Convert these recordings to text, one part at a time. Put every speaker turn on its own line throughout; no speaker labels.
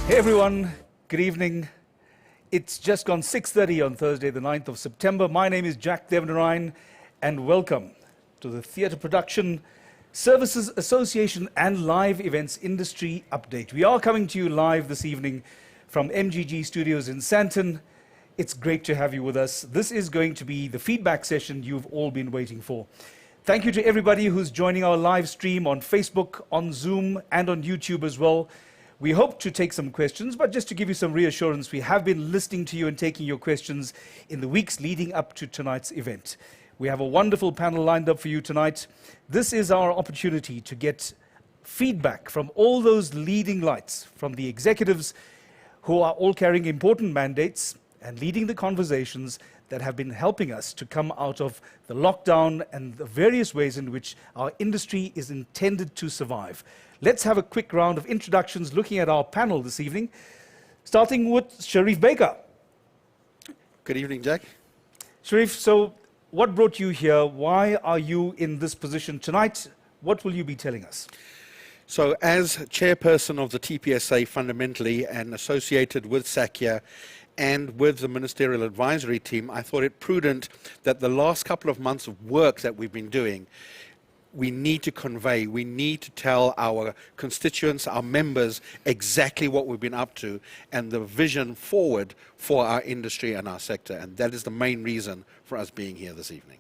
Hey everyone, good evening. It's just gone 6:30 on Thursday, the 9th of September. My name is Jack Devarain, and welcome to the Theatre Production Services Association and Live Events Industry Update. We are coming to you live this evening from MGG Studios in Sandton. It's great to have you with us. This is going to be the feedback session you've all been waiting for. Thank you to everybody who's joining our live stream on Facebook, on Zoom, and on YouTube as well. We hope to take some questions, but just to give you some reassurance, we have been listening to you and taking your questions in the weeks leading up to tonight's event. We have a wonderful panel lined up for you tonight. This is our opportunity to get feedback from all those leading lights, from the executives who are all carrying important mandates and leading the conversations that have been helping us to come out of the lockdown and the various ways in which our industry is intended to survive. Let's have a quick round of introductions looking at our panel this evening, starting with Sharif Baker.
Good evening, Jack.
Sharif, so what brought you here? Why are you in this position tonight? What will you be telling us?
So as chairperson of the TPSA fundamentally and associated with SAACI and with the ministerial advisory team, I thought it prudent that the last couple of months of work that we've been doing, we need to convey, we need to tell our constituents, our members, exactly what we've been up to and the vision forward for our industry and our sector. And that is the main reason for us being here this evening.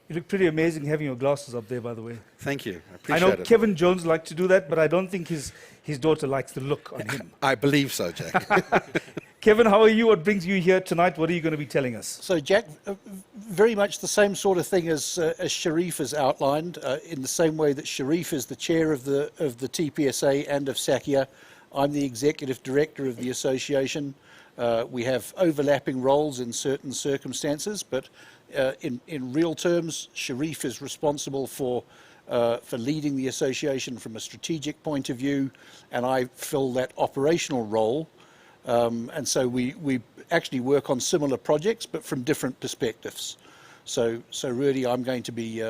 You look pretty amazing having your glasses up there, by the way.
Thank you. I appreciate it.
I know Kevan Jones liked to do that, but I don't think his daughter likes the look on him.
I believe so, Jack.
Kevin, how are you? What brings you here tonight? What are you going to be telling us?
So, Jack, very much the same sort of thing as Sharif has outlined, in the same way that Sharif is the chair of the TPSA and of SAACI. I'm the executive director of the association. We have overlapping roles in certain circumstances, but in real terms, Sharif is responsible for leading the association from a strategic point of view, and I fill that operational role. And so we actually work on similar projects, but from different perspectives. So really, I'm going to be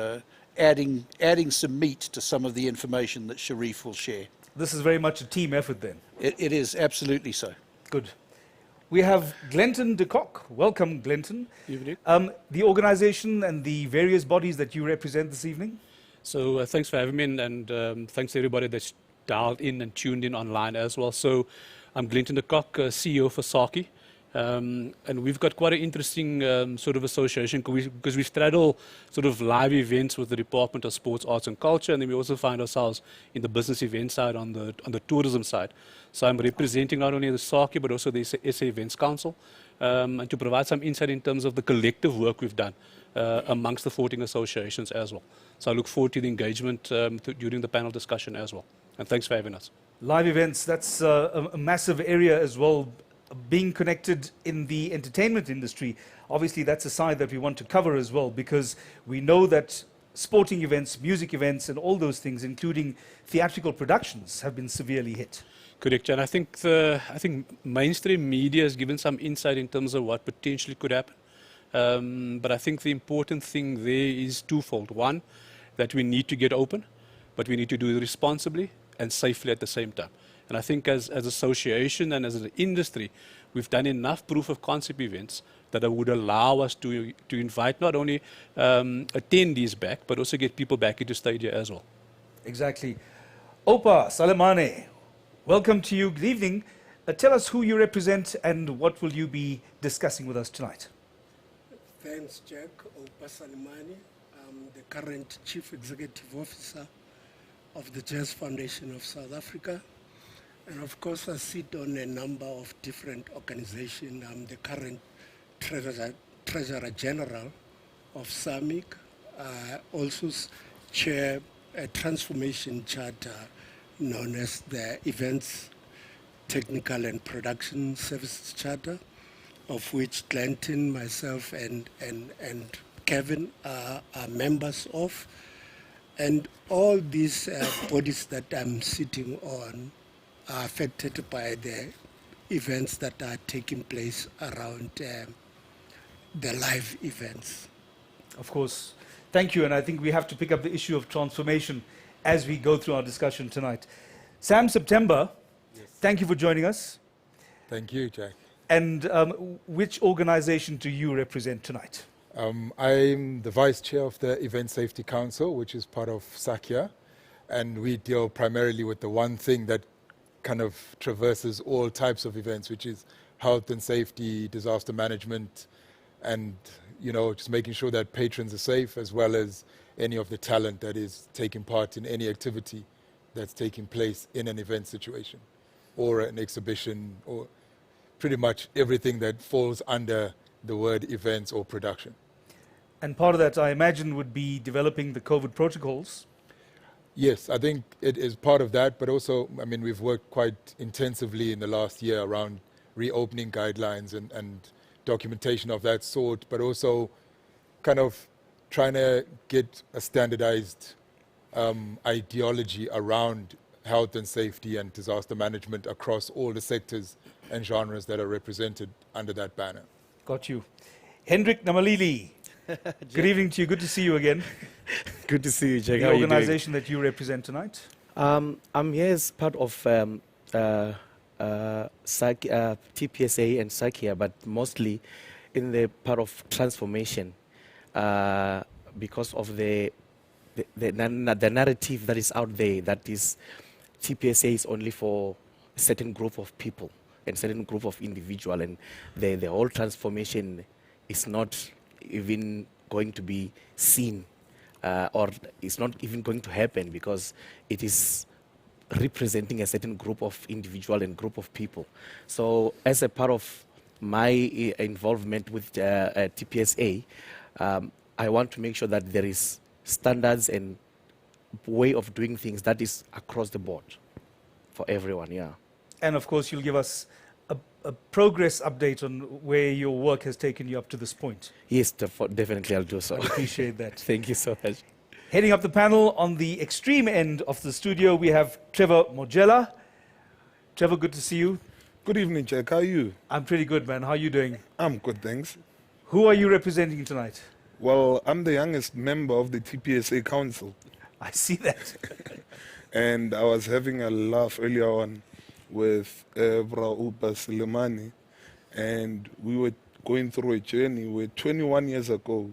adding some meat to some of the information that Sharif will share.
This is very much a team effort then.
It is absolutely so.
Good. We have Glenton de Kock. Welcome, Glenton.
Evening.
The organization and the various bodies that you represent this evening.
So thanks for having me, and thanks to everybody that's dialed in and tuned in online as well. So I'm Glenton de Kock, CEO for SAACI, and we've got quite an interesting sort of association because we straddle sort of live events with the Department of Sports, Arts and Culture, and then we also find ourselves in the business event side on the tourism side. So I'm representing not only the SAACI but also the SA Events Council, and to provide some insight in terms of the collective work we've done amongst the 14 associations as well. So I look forward to the engagement during the panel discussion as well. And thanks for having us.
Live events, that's a massive area as well. Being connected in the entertainment industry, obviously that's a side that we want to cover as well, because we know that sporting events, music events, and all those things, including theatrical productions, have been severely hit.
Correct, and I think mainstream media has given some insight in terms of what potentially could happen. But I think the important thing there is twofold. One, that we need to get open, but we need to do it responsibly and safely at the same time. And I think as association and as an industry, we've done enough proof of concept events that would allow us to invite not only attendees back, but also get people back into stadia as well.
Exactly. Oupa Salemane, welcome to you. Good evening. Tell us who you represent and what will you be discussing with us tonight.
Thanks, Jack. Oupa Salemane. I'm the current Chief Executive Officer of the Jazz Foundation of South Africa. And of course, I sit on a number of different organizations. I'm the current Treasurer General of SAMIC. I also chair a transformation charter known as the Events, Technical and Production Services Charter, of which Glenton, myself, and Kevin are members of. And all these bodies that I'm sitting on are affected by the events that are taking place around the live events.
Of course. Thank you. And I think we have to pick up the issue of transformation as we go through our discussion tonight. Sam, September Thank you for joining us.
Thank you, Jack.
And which organization do you represent tonight?
I'm the Vice Chair of the Event Safety Council, which is part of SAACI, and we deal primarily with the one thing that kind of traverses all types of events, which is health and safety, disaster management, and just making sure that patrons are safe, as well as any of the talent that is taking part in any activity that's taking place in an event situation or an exhibition, or pretty much everything that falls under the word events or production.
And part of that, I imagine, would be developing the COVID protocols.
Yes, I think it is part of that, but also, we've worked quite intensively in the last year around reopening guidelines and documentation of that sort, but also kind of trying to get a standardized ideology around health and safety and disaster management across all the sectors and genres that are represented under that banner.
Got you. Henrik Nemalili, good evening to you. Good to see you again.
Good to see you, Jack.
The
How are you doing?
organization that you represent tonight.
I'm here as part of TPSA and SAACI, but mostly in the part of transformation because of the narrative that is out there, that is TPSA is only for a certain group of people and certain group of individuals, and the whole transformation is not even going to be seen or it's not even going to happen because it is representing a certain group of individual and group of people. So as a part of my involvement with TPSA, I want to make sure that there is standards and way of doing things that is across the board for everyone, yeah.
And of course, you'll give us a progress update on where your work has taken you up to this point.
Yes, definitely I'll do so.
I appreciate that.
Thank you so much.
Heading up the panel on the extreme end of the studio, we have Trevor Mojela. Trevor, good to see you.
Good evening, Jack. How are you?
I'm pretty good, man. How are you doing?
I'm good, thanks.
Who are you representing tonight?
Well, I'm the youngest member of the TPSA Council,
I see that.
and I was having a laugh earlier on with Oupa Salemane, and we were going through a journey where 21 years ago,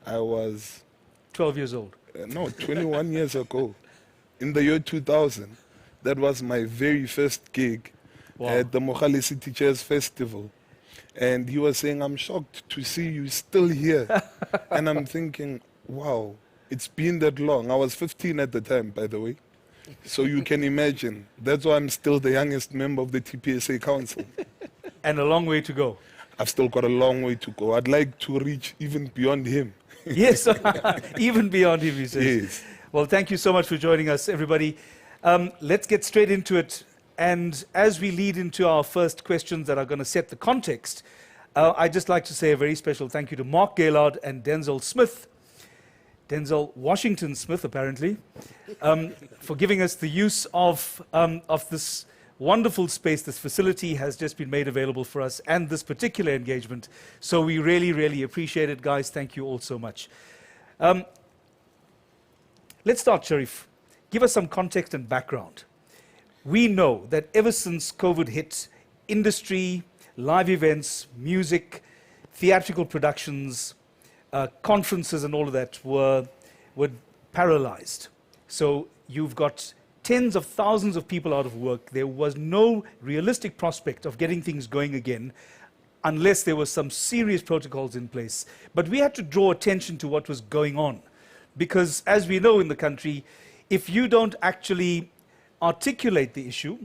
I was...
12 years old.
No, 21 years ago, in the year 2000, that was my very first gig at the Mogale City Jazz Festival. And he was saying, I'm shocked to see you still here. And I'm thinking, wow, it's been that long. I was 15 at the time, by the way. So you can imagine, that's why I'm still the youngest member of the TPSA Council.
And a long way to go.
I've still got a long way to go. I'd like to reach even beyond him.
Yes, even beyond him, he says.
Yes.
Well, thank you so much for joining us, everybody. Let's get straight into it. And as we lead into our first questions that are going to set the context, I'd just like to say a very special thank you to Mark Gaylord and Denzel Smith, Denzel Washington Smith, apparently, for giving us the use of this wonderful space. This facility has just been made available for us and this particular engagement. So we really, really appreciate it, guys. Thank you all so much. Let's start, Sharif. Give us some context and background. We know that ever since COVID hit, industry, live events, music, theatrical productions, conferences and all of that were paralyzed. So you've got tens of thousands of people out of work. There was no realistic prospect of getting things going again unless there were some serious protocols in place. But we had to draw attention to what was going on because, as we know in the country, if you don't actually articulate the issue,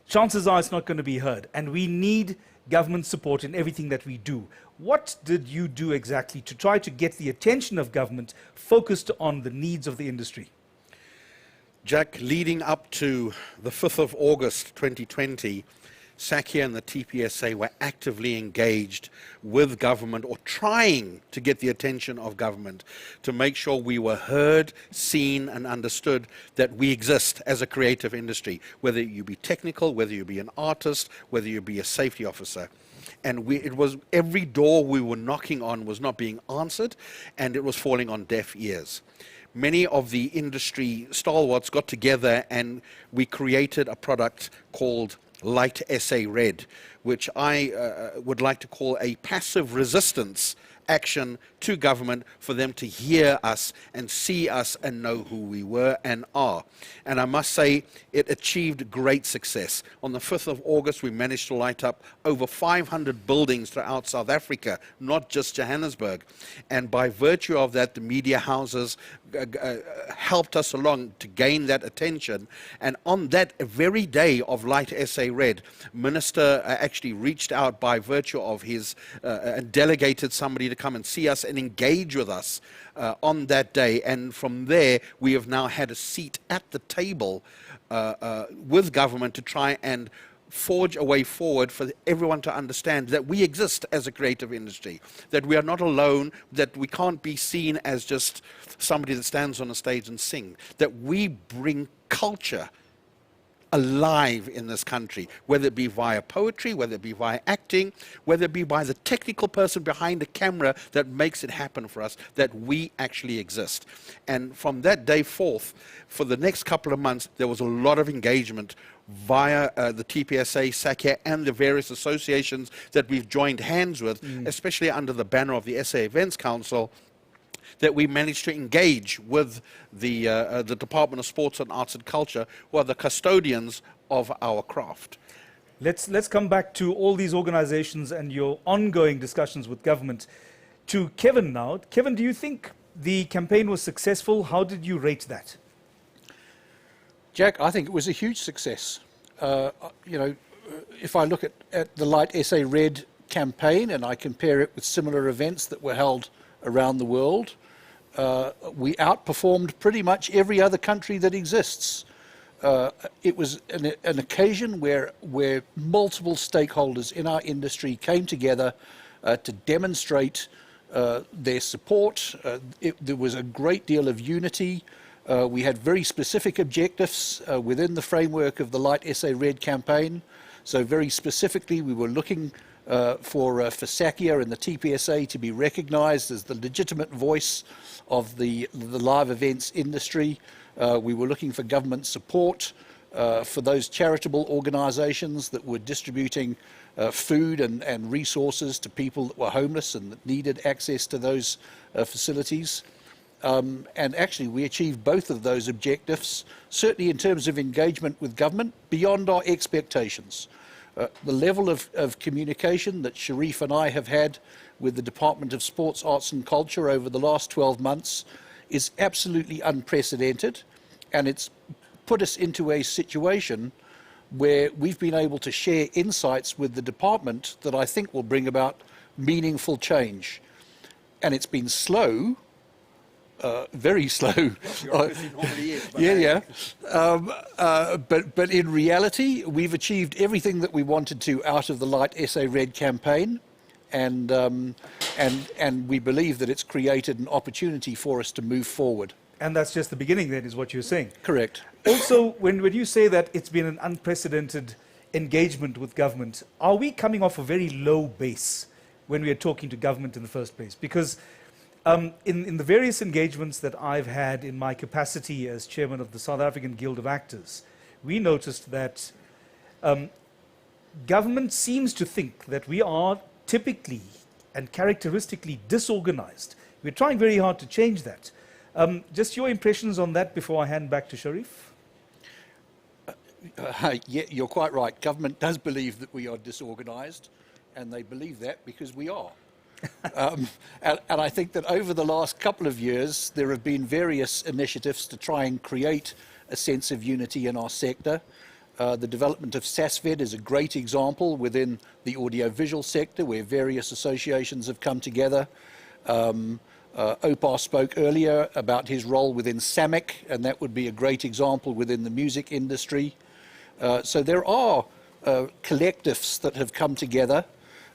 chances are it's not going to be heard. And we need government support in everything that we do. What did you do exactly to try to get the attention of government focused on the needs of the industry?
Jack, leading up to the 5th of August 2020, SAACI and the TPSA were actively engaged with government, or trying to get the attention of government, to make sure we were heard, seen and understood that we exist as a creative industry, whether you be technical, whether you be an artist, whether you be a safety officer. And it was every door we were knocking on was not being answered, and it was falling on deaf ears. many of the industry stalwarts got together and we created a product called Light SA Red, which I would like to call a passive resistance action to government for them to hear us and see us and know who we were and are. And I must say, it achieved great success. On the 5th of August, we managed to light up over 500 buildings throughout South Africa, not just Johannesburg. And by virtue of that, the media houses helped us along to gain that attention. And on that very day of Light SA Red, Minister actually reached out by virtue of his and delegated somebody to come and see us and engage with us on that day. And from there, we have now had a seat at the table with government to try and forge a way forward for everyone to understand that we exist as a creative industry, that we are not alone, that we can't be seen as just somebody that stands on a stage and sing, that we bring culture alive in this country, whether it be via poetry, whether it be via acting, whether it be by the technical person behind the camera that makes it happen for us, that we actually exist. And from that day forth, for the next couple of months, there was a lot of engagement via the TPSA, SAACI, and the various associations that we've joined hands with, especially under the banner of the SA Events Council, that we managed to engage with the Department of Sports and Arts and Culture, who are the custodians of our craft.
Let's come back to all these organizations and your ongoing discussions with government. To Kevan now. Kevan, do you think the campaign was successful? How did you rate that?
Jack, I think it was a huge success. If I look at the Light SA Red campaign and I compare it with similar events that were held around the world, we outperformed pretty much every other country that exists. It was an occasion where multiple stakeholders in our industry came together to demonstrate their support. There was a great deal of unity. We had very specific objectives within the framework of the Light SA Red campaign. So very specifically, we were looking for SAACI and the TPSA to be recognised as the legitimate voice of the live events industry. We were looking for government support for those charitable organisations that were distributing food and resources to people that were homeless and that needed access to those facilities. And actually, we achieved both of those objectives, certainly in terms of engagement with government, beyond our expectations. The level of communication that Sharif and I have had with the Department of Sports, Arts and Culture over the last 12 months is absolutely unprecedented, and it's put us into a situation where we've been able to share insights with the department that I think will bring about meaningful change. And it's been slow, very slow. But in reality, we've achieved everything that we wanted to out of the Light SA Red campaign, and we believe that it's created an opportunity for us to move forward.
And that's just the beginning, then, is what you're saying.
Correct.
Also, when you say that it's been an unprecedented engagement with government, are we coming off a very low base when we are talking to government in the first place? Because in the various engagements that I've had in my capacity as chairman of the South African Guild of Actors, we noticed that government seems to think that we are typically and characteristically disorganized. We're trying very hard to change that. Just your impressions on that before I hand back to Sharif.
Yeah, you're quite right. Government does believe that we are disorganized, and they believe that because we are. And I think that over the last couple of years, there have been various initiatives to try and create a sense of unity in our sector. The development of SASVED is a great example within the audiovisual sector, where various associations have come together. Oupa spoke earlier about his role within SAMIC, and that would be a great example within the music industry. So there are collectives that have come together.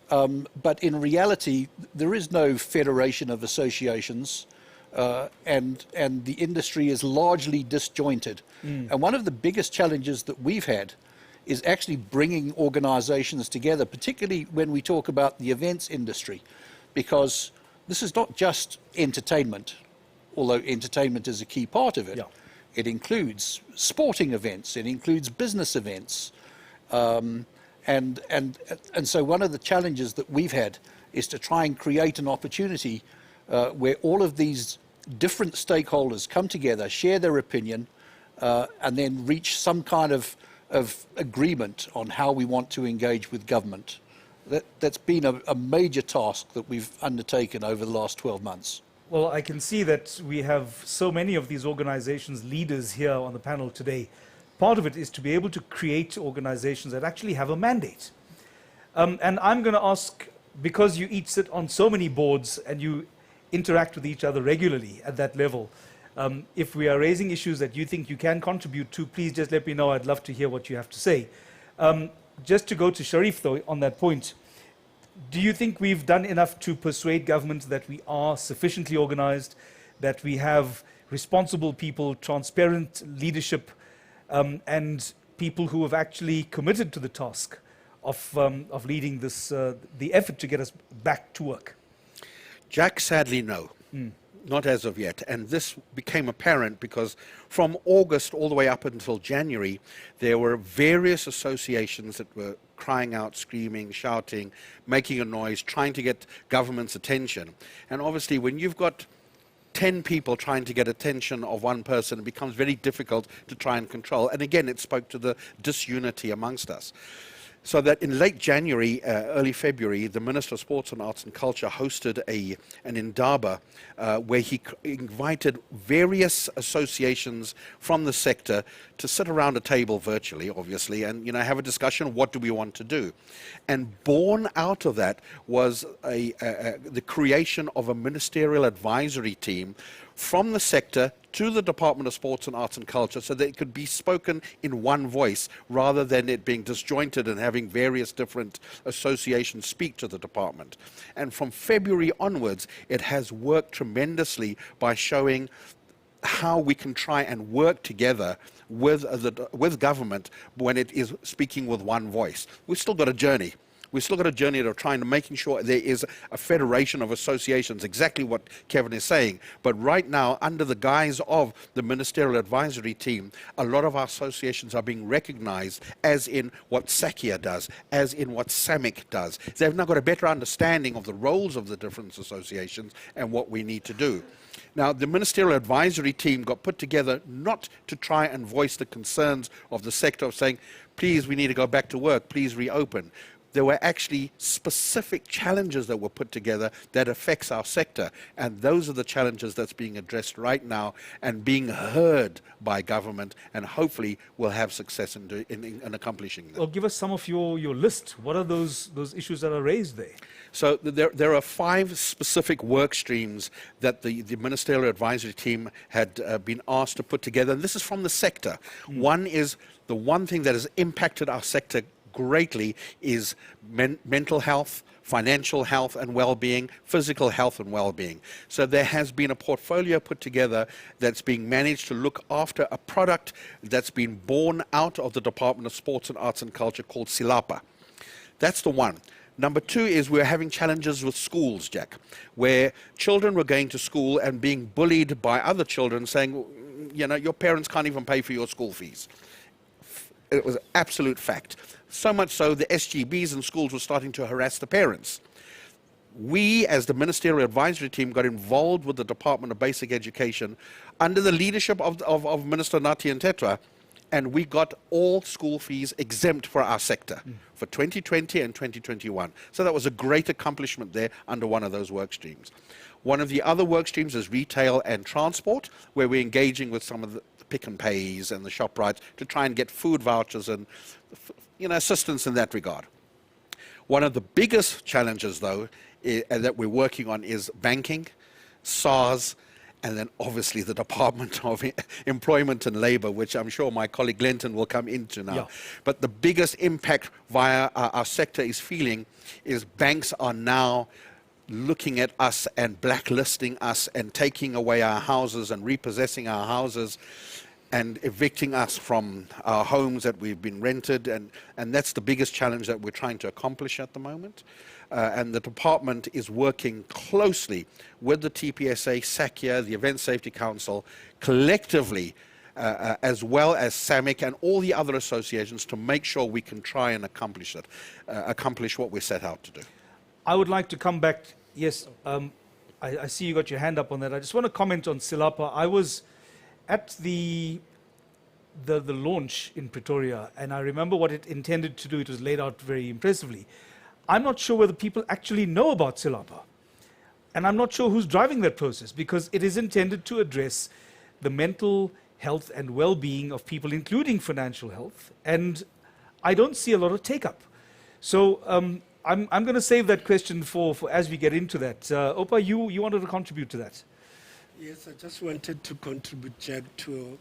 But in reality, there is no federation of associations, and the industry is largely disjointed. And one of the biggest challenges that we've had is actually bringing organizations together, particularly when we talk about the events industry, because this is not just entertainment. although entertainment is a key part of it,
Yeah.
it includes sporting events, it includes business events. And so one of the challenges that we've had is to try and create an opportunity where all of these different stakeholders come together, share their opinion, and then reach some kind of agreement on how we want to engage with government. That's been a major task that we've undertaken over the last 12 months.
Well, I can see that we have so many of these organizations, leaders here on the panel today. Part of it is to be able to create organizations that actually have a mandate. And I'm going to ask, because you each sit on so many boards and you interact with each other regularly at that level, if we are raising issues that you think you can contribute to, please just let me know. I'd love to hear what you have to say. Just to go to Sharif, though, on that point, do you think we've done enough to persuade government that we are sufficiently organized, that we have responsible people, transparent leadership, and people who have actually committed to the task of leading this, the effort to get us back to work?
Jack, sadly, no. Not as of yet. And this became apparent because from August all the way up until January, there were various associations that were crying out, screaming, shouting, making a noise, trying to get government's attention. And obviously, when you've got 10 people trying to get attention of one person, it becomes very difficult to try and control. And again, it spoke to the disunity amongst us. So that in late January, early February, the Minister of Sports and Arts and Culture hosted an indaba where he invited various associations from the sector to sit around a table virtually, obviously, and have a discussion, what do we want to do? And born out of that was the creation of a ministerial advisory team from the sector to the Department of Sports and Arts and Culture so that it could be spoken in one voice rather than it being disjointed and having various different associations speak to the department. And from February onwards, it has worked tremendously by showing how we can try and work together with government when it is speaking with one voice. We've still got a journey. We've still got a journey of trying to making sure there is a federation of associations, exactly what Kevan is saying. But right now, under the guise of the Ministerial Advisory Team, a lot of our associations are being recognized as in what SAACI does, as in what SAMIC does. They've now got a better understanding of the roles of the different associations and what we need to do. Now, the Ministerial Advisory Team got put together not to try and voice the concerns of the sector of saying, please, we need to go back to work, please reopen. There were actually specific challenges that were put together that affects our sector. And those are the challenges that's being addressed right now and being heard by government, and hopefully we'll have success in accomplishing them.
Well, give us some of your list. What are those issues that are raised there?
So there are 5 specific work streams that the Ministerial Advisory Team had been asked to put together. And this is from the sector. One is the one thing that has impacted our sector greatly is mental health, financial health and well-being, physical health and well-being. So there has been a portfolio put together that's being managed to look after a product that's been born out of the Department of Sports and Arts and Culture called Silapa. That's the one. Number 2 is we're having challenges with schools, Jack, where children were going to school and being bullied by other children saying, your parents can't even pay for your school fees. It was an absolute fact. So much so the SGBs in schools were starting to harass the parents. We, as the Ministerial Advisory Team, got involved with the Department of Basic Education under the leadership of Minister Nathi Ntetwa, and we got all school fees exempt for our sector for 2020 and 2021. So that was a great accomplishment there under one of those work streams. One of the other work streams is retail and transport, where we're engaging with some of the Pick and Pays and the ShopRites to try and get food vouchers and assistance in that regard. One of the biggest challenges, though, that we're working on is banking, SARS, and then obviously the Department of Employment and Labour, which I'm sure my colleague Glenton will come into now. Yeah. But the biggest impact via our sector is feeling is banks are now looking at us and blacklisting us and taking away our houses and repossessing our houses. and evicting us from our homes that we've been rented, and that's the biggest challenge that we're trying to accomplish at the moment. And the department is working closely with the TPSA, SAACI, the Event Safety Council, collectively, as well as SAMIC and all the other associations, to make sure we can try and accomplish it, accomplish what we're set out to do.
I would like to come back. Yes, I see you got your hand up on that. I just want to comment on Silapa. I was at the launch in Pretoria, and I remember what it intended to do. It was laid out very impressively. I'm not sure whether people actually know about Silapa, and I'm not sure who's driving that process, because it is intended to address the mental health and well-being of people, including financial health, and I don't see a lot of take-up. So I'm going to save that question for as we get into that. Oupa, you wanted to contribute to that?
Yes, I just wanted to contribute, Jack, to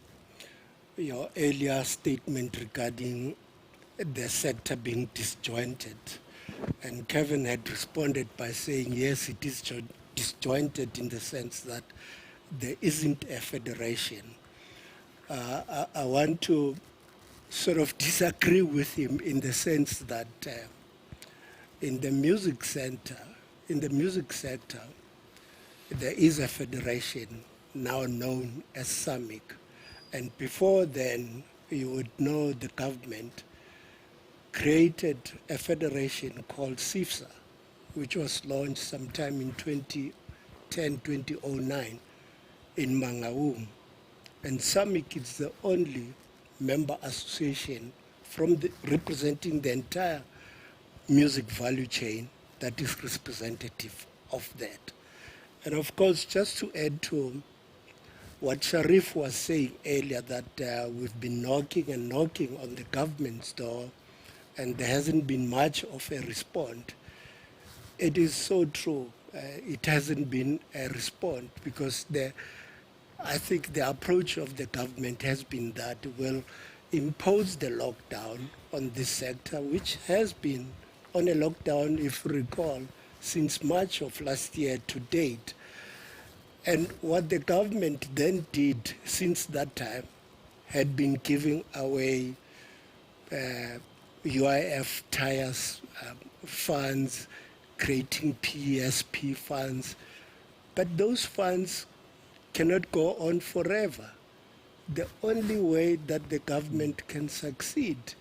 your earlier statement regarding the sector being disjointed. And Kevin had responded by saying, yes, it is disjointed in the sense that there isn't a federation. I want to sort of disagree with him in the sense that in the music sector, there is a federation now known as SAMIC. And before then, you would know the government created a federation called SIFSA, which was launched sometime in 2009 in Mangaung. And SAMIC is the only member association representing the entire music value chain that is representative of that. And of course, just to add to what Sharif was saying earlier, that we've been knocking on the government's door, and there hasn't been much of a response. It is so true. It hasn't been a response because I think the approach of the government has been that we'll impose the lockdown on this sector, which has been on a lockdown, if you recall, since March of last year to date. And what the government then did since that time had been giving away UIF tires funds, creating PSP funds. But those funds cannot go on forever. The only way that the government can succeed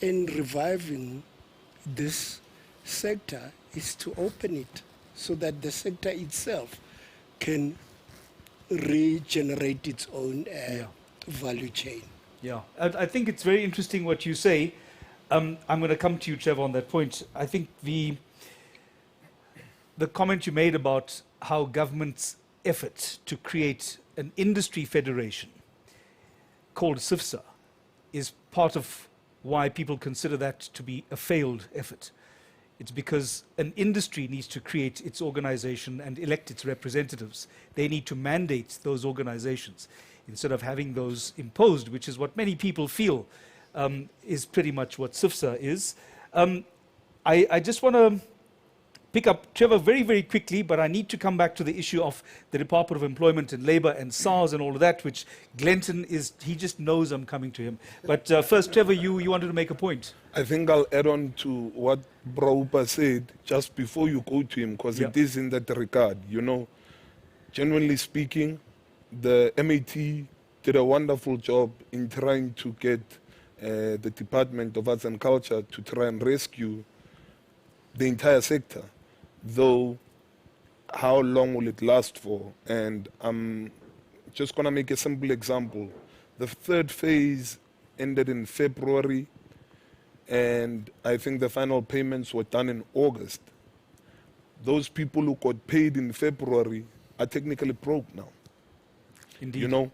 in reviving this sector is to open it so that the sector itself can regenerate its own value chain.
Yeah, I think it's very interesting what you say. I'm going to come to you, Trevor, on that point. I think the comment you made about how government's effort to create an industry federation called SIFSA is part of why people consider that to be a failed effort. It's because an industry needs to create its organization and elect its representatives. They need to mandate those organizations instead of having those imposed, which is what many people feel is pretty much what SIFSA is. I just want to pick up Trevor very, very quickly, but I need to come back to the issue of the Department of Employment and Labour and SARS and all of that, which Glenton he just knows I'm coming to him. But first, Trevor, you wanted to make a point.
I think I'll add on to what Oupa said just before you go to him, because it is in that regard. You know, genuinely speaking, the MAT did a wonderful job in trying to get the Department of Arts and Culture to try and rescue the entire sector. Though, how long will it last for? And I'm just going to make a simple example. The third phase ended in February, and I think the final payments were done in August. Those people who got paid in February are technically broke now.
Indeed.
You know,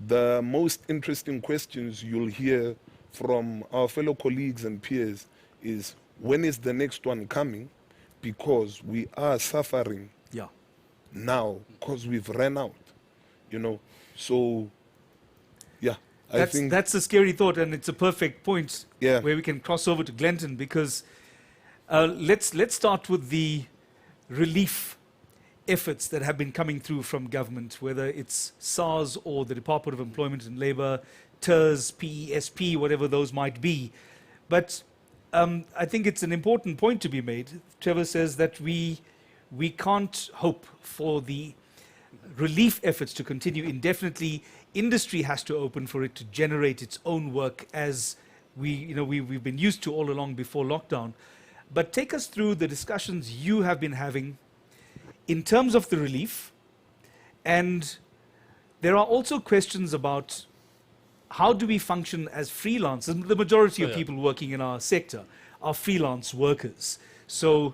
the most interesting questions you'll hear from our fellow colleagues and peers is, when is the next one coming? Because we are suffering now because we've ran out, you know. So, I think
that's a scary thought, and it's a perfect point
where
we can cross over to Glenton, because let's start with the relief efforts that have been coming through from government, whether it's SARS or the Department of Employment and Labour, TERS, PESP, whatever those might be. But I think it's an important point to be made. Trevor says that we can't hope for the relief efforts to continue indefinitely. Industry has to open for it to generate its own work, as we've been used to all along before lockdown. But take us through the discussions you have been having in terms of the relief. And there are also questions about how do we function as freelancers. The majority of people working in our sector are freelance workers. So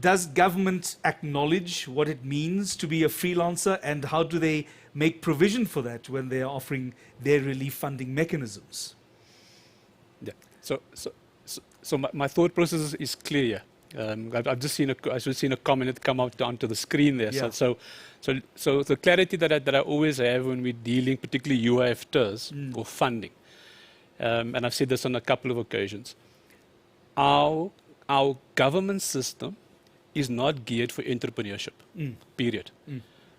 does government acknowledge what it means to be a freelancer, and how do they make provision for that when they are offering their relief funding mechanisms?
Yeah. So my thought process is clear. I've just seen a comment come out onto the screen there.
Yeah.
So the clarity that I always have when we're dealing, particularly UIF TERS or funding, and I've said this on a couple of occasions, our government system is not geared for entrepreneurship. Period.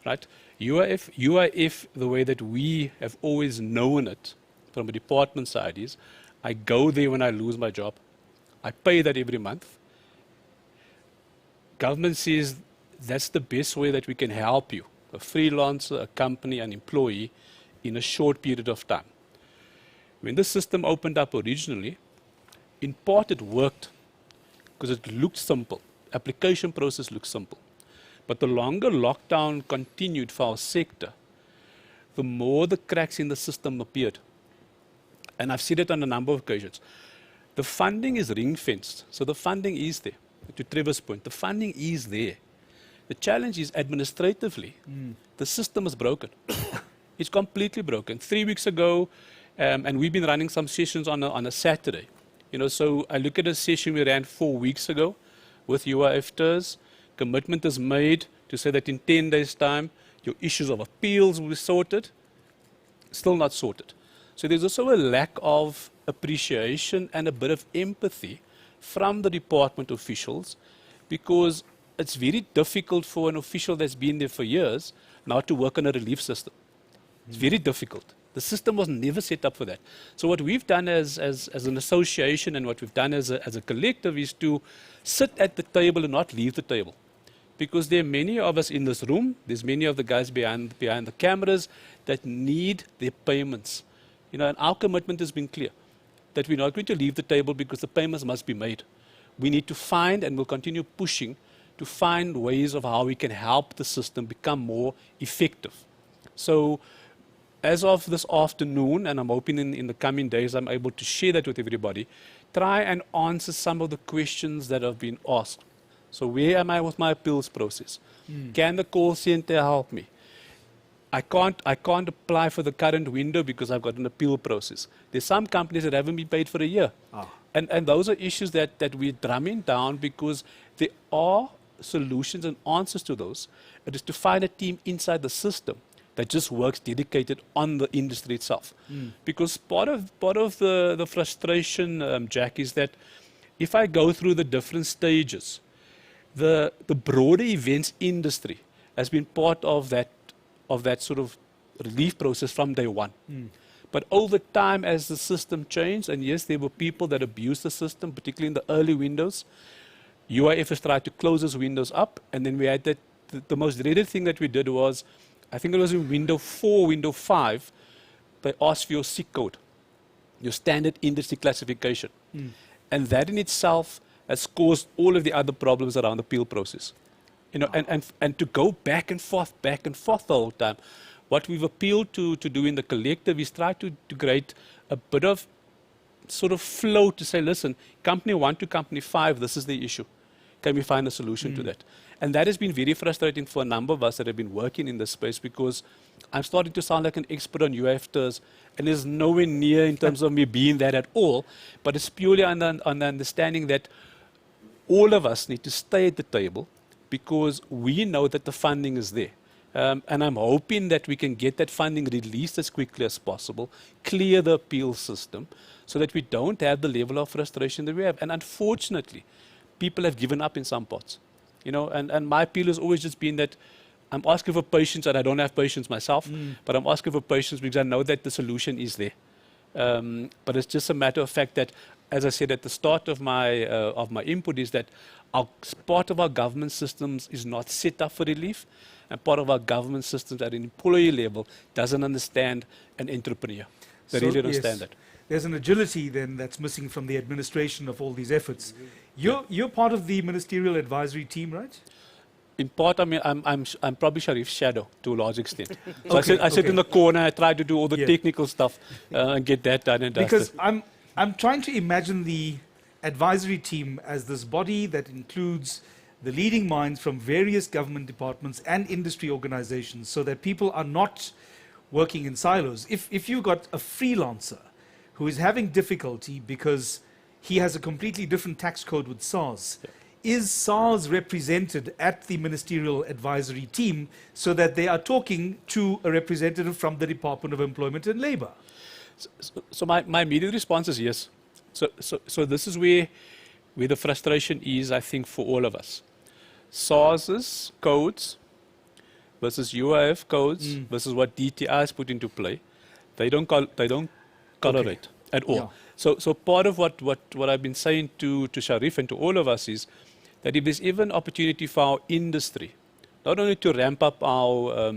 Right? UIF, the way that we have always known it from a department side is, I go there when I lose my job. I pay that every month. Government says that's the best way that we can help you, a freelancer, a company, an employee, in a short period of time. When the system opened up originally, in part it worked because it looked simple. Application process looked simple. But the longer lockdown continued for our sector, the more the cracks in the system appeared. And I've said it on a number of occasions. The funding is ring-fenced, so the funding is there. To Trevor's point, the funding is there. The challenge is administratively, the system is broken. It's completely broken. 3 weeks ago, and we've been running some sessions on a Saturday. So I look at a session we ran 4 weeks ago with UIF TERS. Commitment is made to say that in 10 days' time, your issues of appeals will be sorted. Still not sorted. So there's also a lack of appreciation and a bit of empathy from the department officials, because it's very difficult for an official that's been there for years now to work on a relief system. It's very difficult. The system was never set up for that. So what we've done as an association, and what we've done as a collective, is to sit at the table and not leave the table. Because there are many of us in this room, there's many of the guys behind the cameras that need their payments. And our commitment has been clear, that we're not going to leave the table because the payments must be made. We need to find, and we'll continue pushing, to find ways of how we can help the system become more effective. So as of this afternoon, and I'm hoping in the coming days I'm able to share that with everybody, try and answer some of the questions that have been asked. So where am I with my appeals process? Can the call center help me? I can't apply for the current window because I've got an appeal process. There's some companies that haven't been paid for a year. And those are issues that we're drumming down, because there are solutions and answers to those. It is to find a team inside the system that just works dedicated on the industry itself. Because part of the frustration, Jack, is that if I go through the different stages, the broader events industry has been part of that sort of relief process from day one. But over time, as the system changed, and yes, there were people that abused the system, particularly in the early windows, UIF has tried to close those windows up, and then we had that, the most dreaded thing that we did was, I think it was in window 4, window 5, they asked for your SIC code, your standard industry classification. And that in itself has caused all of the other problems around the appeal process. And to go back and forth the whole time. What we've appealed to do in the collective is try to create a bit of sort of flow to say, listen, company 1 to company 5, this is the issue. Can we find a solution to that? And that has been very frustrating for a number of us that have been working in this space, because I'm starting to sound like an expert on UIF TERS, and there's nowhere near in terms of me being that at all, but it's purely on the understanding that all of us need to stay at the table, because we know that the funding is there. And I'm hoping that we can get that funding released as quickly as possible, clear the appeal system, so that we don't have the level of frustration that we have. And unfortunately, people have given up in some parts. You know, and my appeal has always just been that I'm asking for patience, and I don't have patience myself, but I'm asking for patience because I know that the solution is there. But it's just a matter of fact that, as I said at the start of my input, is that part of our government systems is not set up for relief, and part of our government systems at an employee level doesn't understand an entrepreneur. They really don't understand that.
There's an agility then that's missing from the administration of all these efforts. You're part of the ministerial advisory team, right?
In part, I mean, I'm probably Sharif's shadow to a large extent. So I sit in the corner, I try to do all the technical stuff and get that done and dusted.
Because I'm trying to imagine the advisory team as this body that includes the leading minds from various government departments and industry organizations, so that people are not working in silos. If you've got a freelancer who is having difficulty because he has a completely different tax code with SARS, is SARS represented at the ministerial advisory team so that they are talking to a representative from the Department of Employment and Labour?
So my immediate response is yes. So this is where the frustration is, I think, for all of us. SARS's codes versus UIF codes versus what DTI has put into play, they don't correlate at all. Yeah. So part of what I've been saying to Sharif and to all of us is that if there's even opportunity for our industry, not only to ramp up our,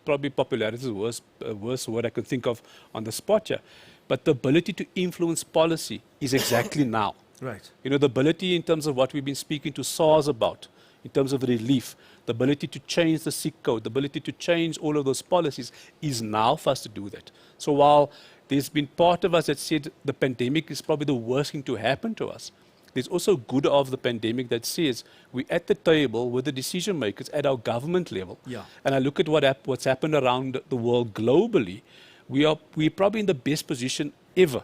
probably popularity is the worst word I can think of on the spot here, but the ability to influence policy is exactly now.
Right.
You know, the ability in terms of what we've been speaking to SARS about, in terms of relief, the ability to change the SIC code, the ability to change all of those policies is now for us to do that. So while there's been part of us that said the pandemic is probably the worst thing to happen to us, there's also good of the pandemic that says we're at the table with the decision makers at our government level. Yeah. And I look at what's happened around the world globally, we're probably in the best position ever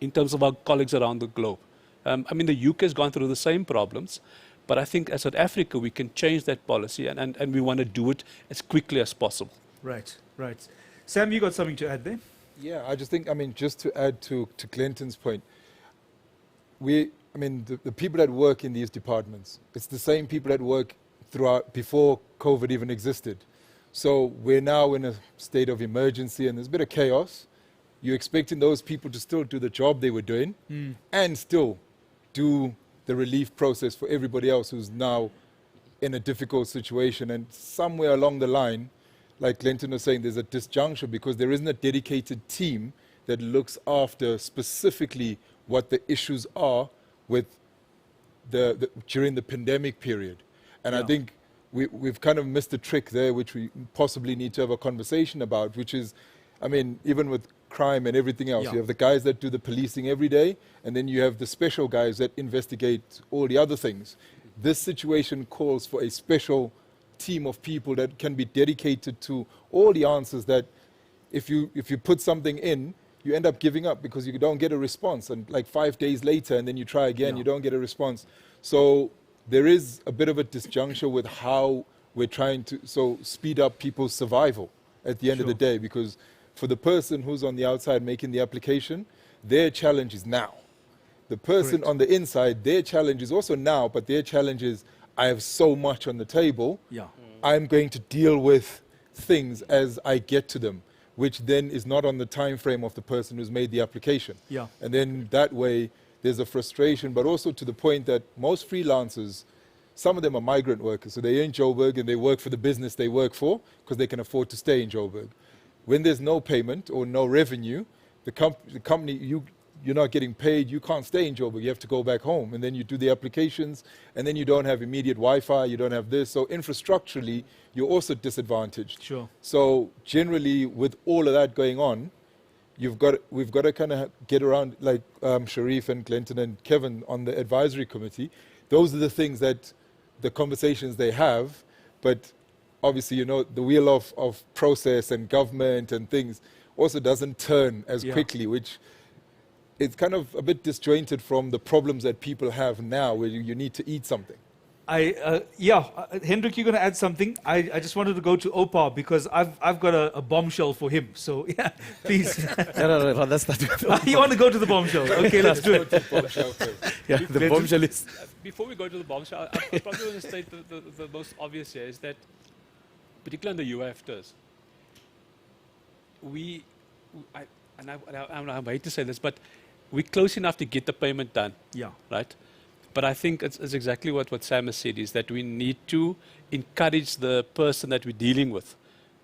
in terms of our colleagues around the globe. I mean, the UK has gone through the same problems, but I think as South Africa, we can change that policy, and we want to do it as quickly as possible.
Right, right. Sam, you got something to add there?
Yeah, I just think, I mean, just to add to Glenton's point, the people that work in these departments, it's the same people that work throughout before COVID even existed. So we're now in a state of emergency and there's a bit of chaos. You're expecting those people to still do the job they were doing and still do the relief process for everybody else who's now in a difficult situation. And somewhere along the line, like Glenton was saying, there's a disjuncture because there isn't a dedicated team that looks after specifically what the issues are with during the pandemic period. And I think we've kind of missed a trick there, which we possibly need to have a conversation about, which is, I mean, even with crime and everything else, you have the guys that do the policing every day, and then you have the special guys that investigate all the other things. This situation calls for a special team of people that can be dedicated to all the answers that if you put something in, you end up giving up because you don't get a response. And like 5 days later, and then you try again, you don't get a response. So there is a bit of a disjuncture with how we're trying to speed up people's survival at the end of the day, because for the person who's on the outside making the application, their challenge is now. The person on the inside, their challenge is also now, but their challenge is, I have so much on the table, I'm going to deal with things as I get to them, which then is not on the time frame of the person who's made the application. And then that way, there's a frustration, but also to the point that most freelancers, some of them are migrant workers, so they're in Joburg and they work for the business they work for because they can afford to stay in Joburg. When there's no payment or no revenue, the company, you're not getting paid, you can't stay in Joburg, you have to go back home, and then you do the applications, and then you don't have immediate Wi-Fi, you don't have this, so infrastructurally, you're also disadvantaged. So generally, with all of that going on, we've got to kind of get around, like Sharif and Glenton and Kevan on the advisory committee. Those are the things that the conversations they have, but obviously, you know, the wheel of process and government and things also doesn't turn as quickly, which it's kind of a bit disjointed from the problems that people have now where you need to eat something.
Hendrik, you're going to add something. I just wanted to go to Oupa because I've got a bombshell for him. So yeah, please.
No, that's not.
You want to go to the bombshell? Okay, let's do it.
Yeah, the bombshell is.
Before we go to the bombshell, I probably want to state the most obvious here is that, particularly in the UFTs, I hate to say this, but we're close enough to get the payment done.
Yeah.
Right? But I think it's exactly what Sam has said, is that we need to encourage the person that we're dealing with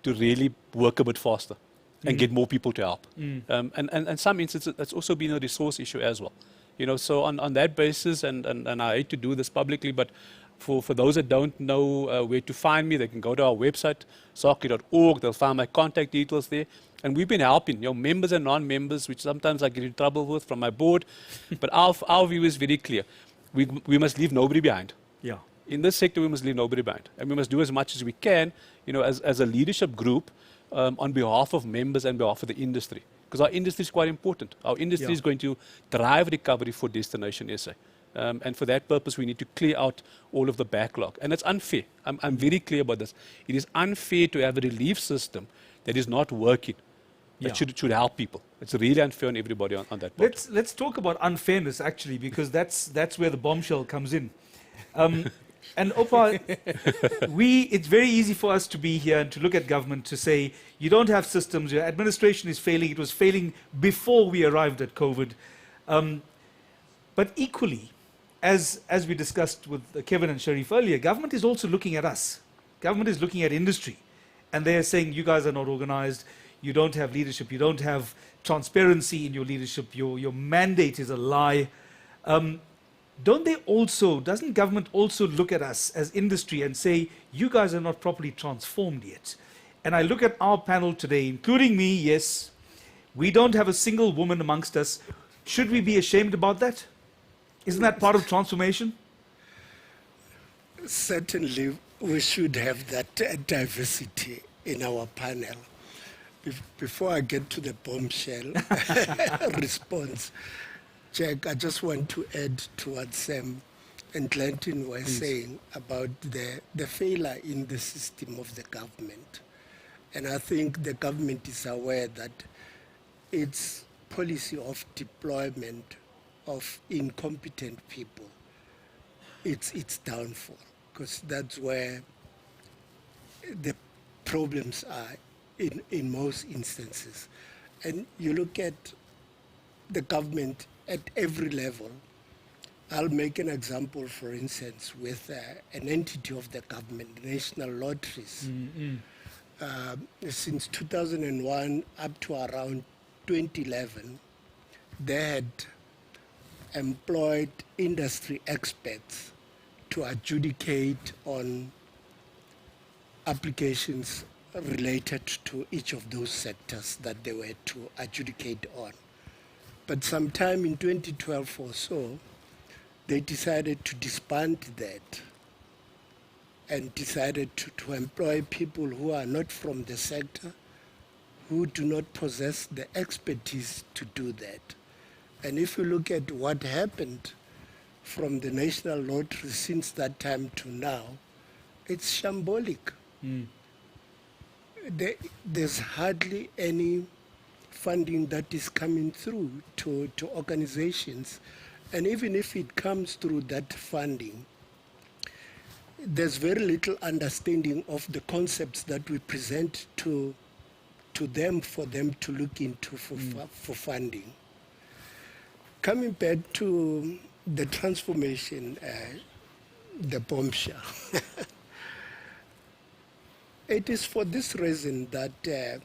to really work a bit faster and get more people to help. And some instances, that's also been a resource issue as well. You know, so on that basis, and I hate to do this publicly, but for those that don't know where to find me, they can go to our website, SAACI.org. They'll find my contact details there. And we've been helping, you know, members and non-members, which sometimes I get in trouble with from my board. But our view is very clear. We must leave nobody behind.
Yeah.
In this sector, we must leave nobody behind. And we must do as much as we can, you know, as a leadership group on behalf of members and behalf of the industry. Because our industry is quite important. Our industry is going to drive recovery for Destination SA. And for that purpose, we need to clear out all of the backlog. And it's unfair. I'm very clear about this. It is unfair to have a relief system that is not working. That should help people. It's really unfair on everybody on that part.
Let's talk about unfairness, actually, because that's where the bombshell comes in. And Oupa, it's very easy for us to be here and to look at government to say, you don't have systems, your administration is failing, it was failing before we arrived at COVID. But equally, as we discussed with Kevan and Sharif earlier, government is also looking at us. Government is looking at industry. And they're saying, you guys are not organized, you don't have leadership, you don't have transparency in your leadership, your mandate is a lie. Doesn't government also look at us as industry and say, you guys are not properly transformed yet? And I look at our panel today, including me, yes, we don't have a single woman amongst us. Should we be ashamed about that? Isn't that part of transformation?
Certainly, we should have that diversity in our panel. Before I get to the bombshell response, Jack, I just want to add to what Sam and Glenton were saying about the failure in the system of the government. And I think the government is aware that its policy of deployment of incompetent people, it's downfall, because that's where the problems are in most instances. And you look at the government at every level. I'll make an example, for instance, with an entity of the government, National Lotteries. Since 2001 up to around 2011, they had employed industry experts to adjudicate on applications related to each of those sectors that they were to adjudicate on. But sometime in 2012 or so, they decided to disband that and decided to employ people who are not from the sector, who do not possess the expertise to do that. And if you look at what happened from the National Lottery since that time to now, it's shambolic. There's hardly any funding that is coming through to organizations. And even if it comes through that funding, there's very little understanding of the concepts that we present to them for them to look into for funding. Coming back to the transformation, the bombshell. It is for this reason that the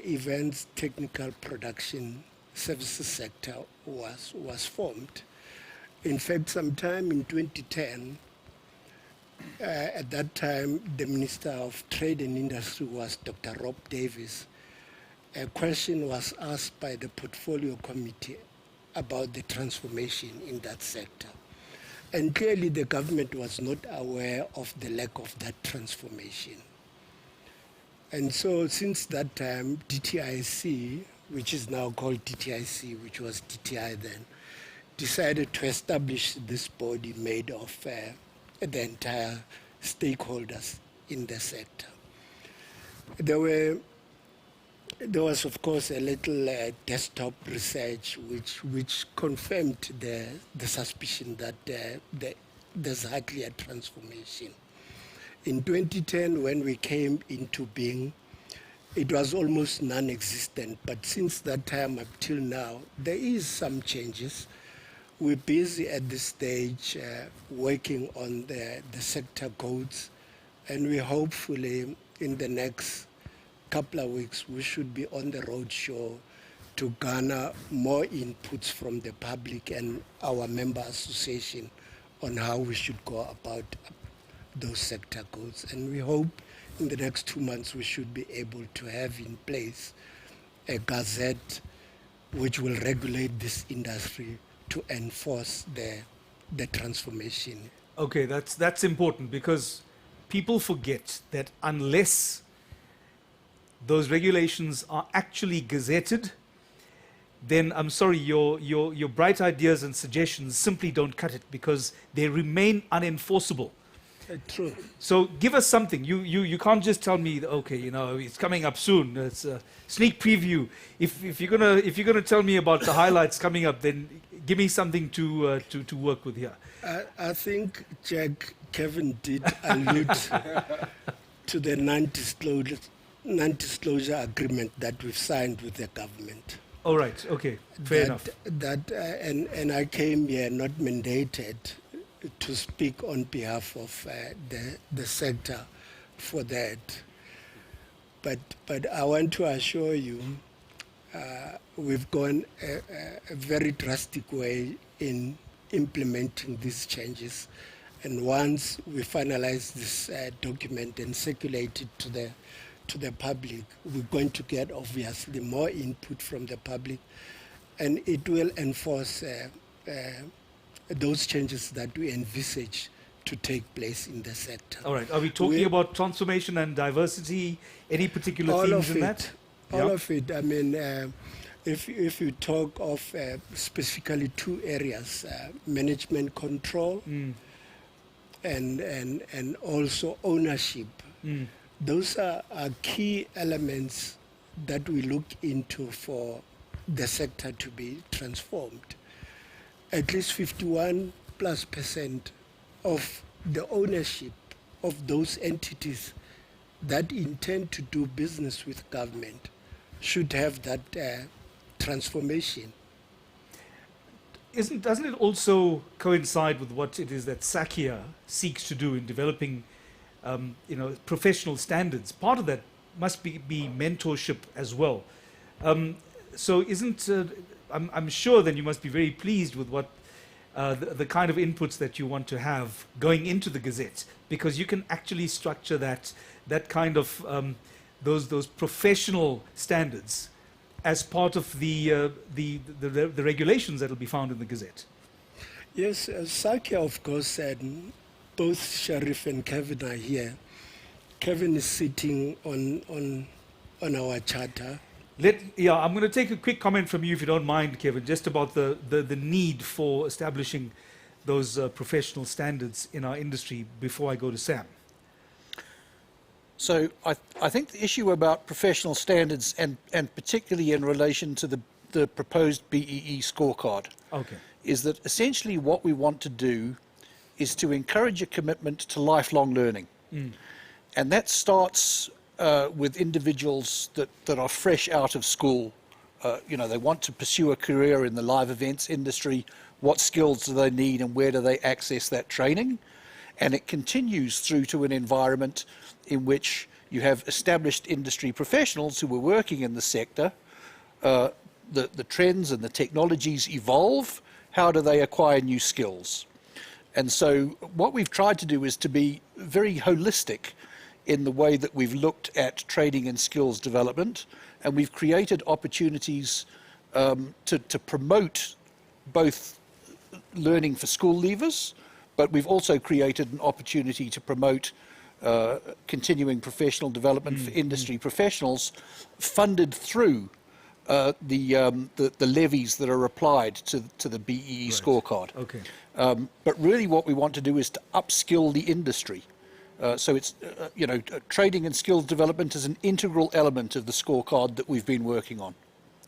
events technical production services sector was formed. In fact, sometime in 2010, at that time, the Minister of Trade and Industry was Dr. Rob Davis. A question was asked by the Portfolio Committee about the transformation in that sector. And clearly the government was not aware of the lack of that transformation. And so since that time, DTIC, which is now called DTIC, which was DTI then, decided to establish this body made of the entire stakeholders in the sector. There was, of course, a little desktop research which confirmed the suspicion that there's hardly a transformation. In 2010, when we came into being, it was almost non-existent, but since that time up till now, there is some changes. We're busy at this stage working on the sector codes, and we hopefully in the next couple of weeks we should be on the road show to garner more inputs from the public and our member association on how we should go about those sector codes. And we hope in the next 2 months we should be able to have in place a gazette which will regulate this industry to enforce the transformation.
Okay, that's important, because people forget that unless those regulations are actually gazetted, then I'm sorry, your bright ideas and suggestions simply don't cut it, because they remain unenforceable.
True.
So give us something. You can't just tell me, okay, you know, it's coming up soon. It's a sneak preview. If you're gonna tell me about the highlights coming up, then give me something to work with here.
I think Kevin did allude to the non-disclosure agreement that we've signed with the government.
All right. Okay. Fair enough.
And I came here not mandated to speak on behalf of the sector for that. But I want to assure you, we've gone a very drastic way in implementing these changes. And once we finalize this document and circulate it to the public, we're going to get obviously more input from the public, and it will enforce those changes that we envisage to take place in the sector.
All right. Are we talking about transformation and diversity? Any particular themes in that?
All of it. I mean, if you talk of specifically 2 areas, management control and also ownership. Those are key elements that we look into for the sector to be transformed. At least 51+% of the ownership of those entities that intend to do business with government should have that transformation.
Doesn't it also coincide with what it is that SAACI seeks to do in developing professional standards? Part of that must be mentorship as well. So I'm sure then you must be very pleased with what the kind of inputs that you want to have going into the Gazette, because you can actually structure that kind of those professional standards as part of the regulations that will be found in the Gazette.
Yes, SAACI, of course, both Sharif and Kevin are here. Kevin is sitting on our charter.
I'm going to take a quick comment from you, if you don't mind, Kevin, just about the need for establishing those professional standards in our industry before I go to Sam.
So I think the issue about professional standards, and particularly in relation to the proposed BEE scorecard, is that essentially what we want to do is to encourage a commitment to lifelong learning. And that starts with individuals that are fresh out of school. They want to pursue a career in the live events industry. What skills do they need and where do they access that training? And it continues through to an environment in which you have established industry professionals who are working in the sector. The trends and the technologies evolve. How do they acquire new skills? And so what we've tried to do is to be very holistic in the way that we've looked at training and skills development, and we've created opportunities to promote both learning for school leavers, but we've also created an opportunity to promote continuing professional development for industry professionals, funded through the levies that are applied to the BEE scorecard.
Okay.
But really what we want to do is to upskill the industry. So it's, training and skills development is an integral element of the scorecard that we've been working on.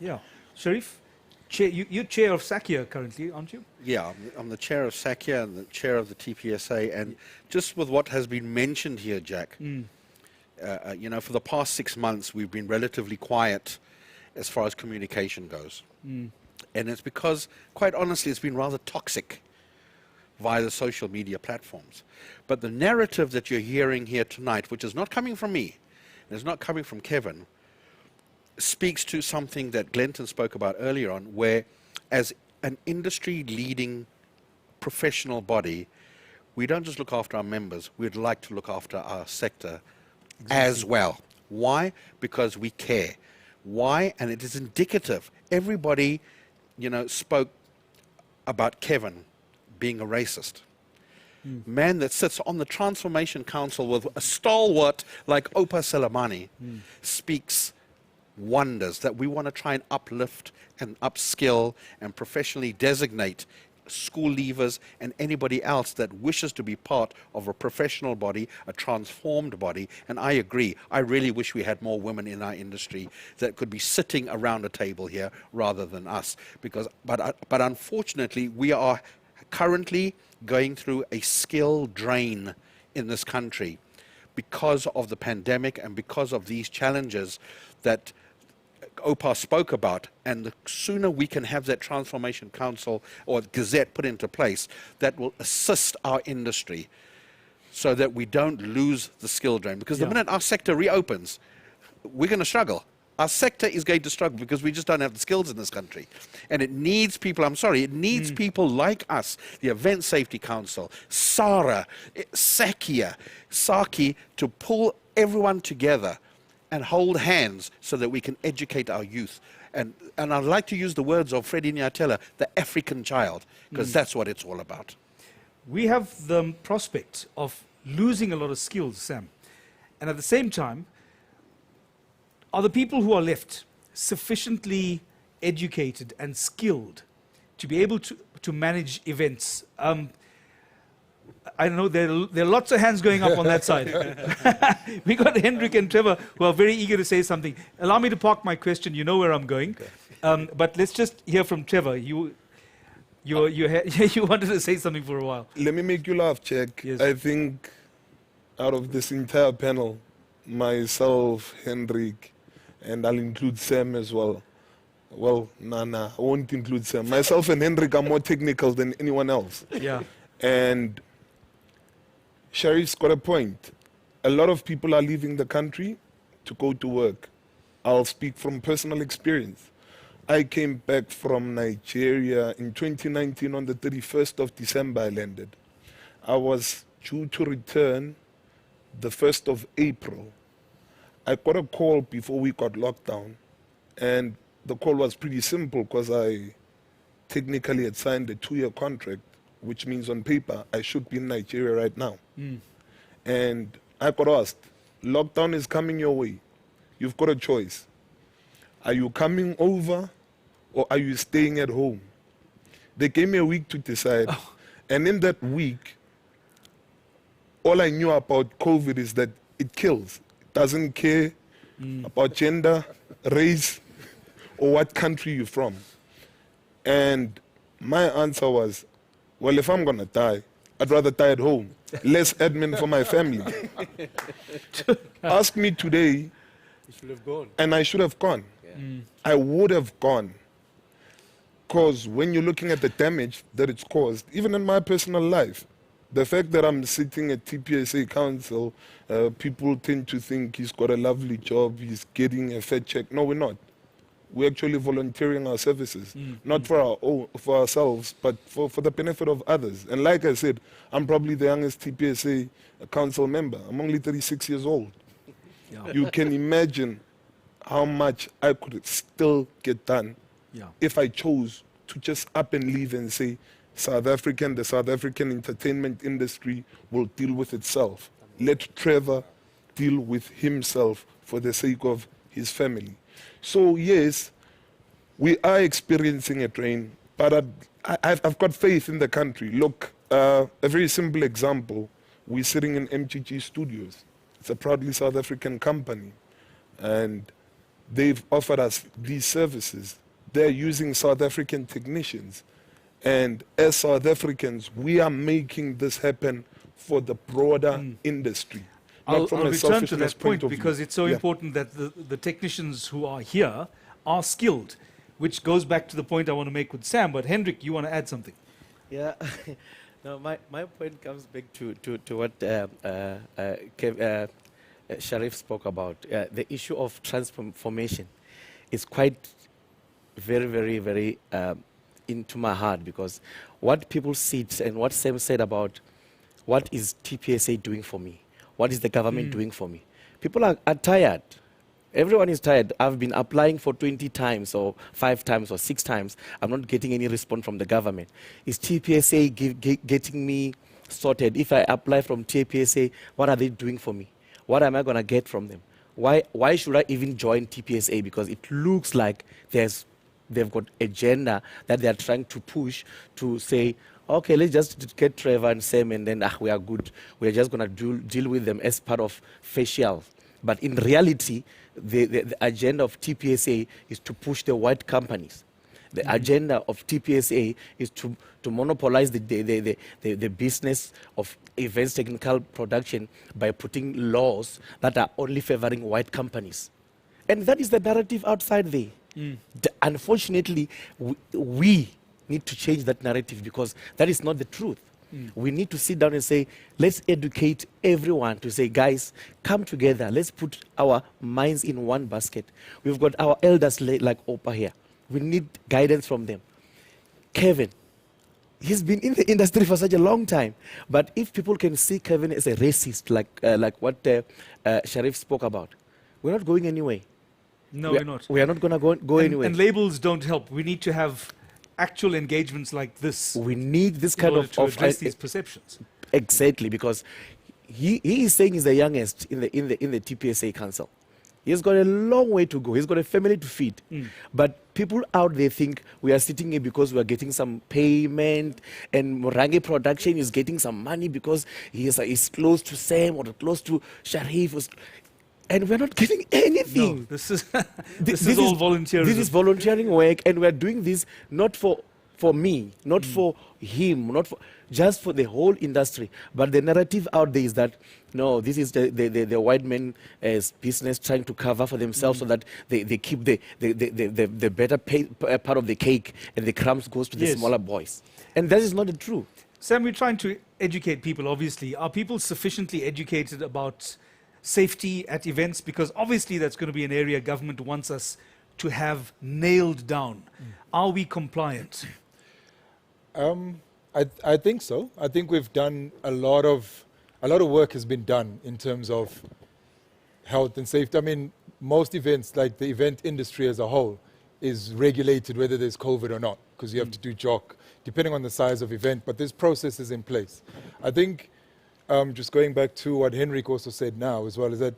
Yeah. Sharif, you're chair of SAACI currently, aren't you?
Yeah, I'm the chair of SAACI and the chair of the TPSA, and just with what has been mentioned here, Jack, for the past 6 months we've been relatively quiet as far as communication goes. And it's because, quite honestly, it's been rather toxic via the social media platforms. But the narrative that you're hearing here tonight, which is not coming from me, and it's not coming from Kevan, speaks to something that Glenton spoke about earlier on, where as an industry-leading professional body, we don't just look after our members, we'd like to look after our sector as well. Why? Because we care. Why? And it is indicative. Everybody, spoke about Kevan being a racist. Man that sits on the Transformation Council with a stalwart like Oupa Salemane speaks wonders that we want to try and uplift and upskill and professionally designate school leavers and anybody else that wishes to be part of a professional body, a transformed body. And I agree, I really wish we had more women in our industry that could be sitting around a table here rather than us. But unfortunately, we are currently going through a skill drain in this country because of the pandemic and because of these challenges that Oupa spoke about. And the sooner we can have that Transformation Council or Gazette put into place, that will assist our industry so that we don't lose the skill drain. Because the minute our sector reopens, we're going to struggle. Our sector is going to struggle because we just don't have the skills in this country. And it needs people, it needs people like us, the Event Safety Council, SARA, SAACI, to pull everyone together and hold hands so that we can educate our youth. And I'd like to use the words of Freddie Nyatela, the African child, because that's what it's all about.
We have the prospect of losing a lot of skills, Sam. And at the same time, are the people who are left sufficiently educated and skilled to be able to manage events? I don't know, there are lots of hands going up on that side. We got Henrik and Trevor who are very eager to say something. Allow me to park my question, you know where I'm going. But let's just hear from Trevor. You wanted to say something for a while.
Let me make you laugh, Jack.
Yes.
I think out of this entire panel, myself, Henrik, and I'll include Sam as well. Well, I won't include Sam. Myself and Henrik are more technical than anyone else.
Yeah.
And Sharif's got a point. A lot of people are leaving the country to go to work. I'll speak from personal experience. I came back from Nigeria in 2019 on the 31st of December I landed. I was due to return the 1st of April. I got a call before we got locked down, and the call was pretty simple because I technically had signed a 2-year contract, which means on paper I should be in Nigeria right now. And I got asked, lockdown is coming your way. You've got a choice. Are you coming over or are you staying at home? They gave me a week to decide. And in that week, all I knew about COVID is that it kills. It doesn't care about gender, race, or what country you're from. And my answer was, well, if I'm going to die, I'd rather die at home. Less admin for my family. Ask me today,
You should have gone.
and I should have gone. I would have gone. Because when you're looking at the damage that it's caused, even in my personal life, the fact that I'm sitting at TPSA Council, people tend to think he's got a lovely job, he's getting a fat check. No, we're not. We're actually volunteering our services, not for our own, for ourselves, but for the benefit of others. And like I said, I'm probably the youngest TPSA Council member. I'm only 36 years old.
Yeah.
You can imagine how much I could still get done if I chose to just up and leave and say, the South African entertainment industry will deal with itself. Let Trevor deal with himself for the sake of his family. So yes, we are experiencing a drain, but I've got faith in the country. Look, a very simple example. We're sitting in MGG Studios. It's a proudly South African company. And they've offered us these services. They're using South African technicians. And as South Africans, we are making this happen for the broader industry.
I'll
Not from a
return to
selfishness
that point
of view.
because it's so
Yeah.
important that the technicians who are here are skilled, which goes back to the point I want to make with Sam. But Henrik, you want to add something?
Yeah. No, my point comes back to what Sharif spoke about. The issue of transformation is quite very into my heart, because what people see and what Sam said about what is TPSA doing for me, what is the government doing for me. People are tired. Everyone is tired. I've been applying for 20 times or 5 times or 6 times. I'm not getting any response from the government. Is TPSA getting me sorted? If I apply from TPSA, what are they doing for me? What am I going to get from them? Why should I even join TPSA? Because it looks like they've got agenda that they are trying to push to say, okay, let's just get Trevor and Sam and then we are good. We are just going to deal with them as part of facial. But in reality, the agenda of TPSA is to push the white companies. The agenda of TPSA is to monopolize the business of events technical production by putting laws that are only favoring white companies. And that is the narrative outside there. Unfortunately, we need to change that narrative, because that is not the truth. We need to sit down and say, let's educate everyone to say, guys, come together. Let's put our minds in one basket. We've got our elders like Oupa here. We need guidance from them. Kevan, he's been in the industry for such a long time. But if people can see Kevan as a racist, like what Sharif spoke about, we're not going anywhere.
No, we're not.
We are not going to go anywhere.
And labels don't help. We need to have actual engagements like this.
We need this kind of
address these perceptions.
Exactly, because he is saying he's the youngest in the TPSA Council. He's got a long way to go. He's got a family to feed. But people out there think we are sitting here because we are getting some payment, and Morange Production is getting some money because he is close to Sam or close to Sharif. And we're not getting anything.
No, this is this is all volunteerism.
This is volunteering work, and we're doing this not for me, not for him, just for the whole industry. But the narrative out there is that, no, this is the white man's business trying to cover for themselves so that they keep the better part of the cake, and the crumbs goes to the smaller boys. And that is not the truth.
Sam, we're trying to educate people, obviously. Are people sufficiently educated about safety at events? Because obviously that's going to be an area government wants us to have nailed down. Are we compliant?
I think so. I think we've done a lot of work has been done in terms of health and safety. I mean, most events, like the event industry as a whole, is regulated whether there's COVID or not, because you have to do JOC, depending on the size of event, but there's processes in place. I think, just going back to what Henrik also said now as well, is that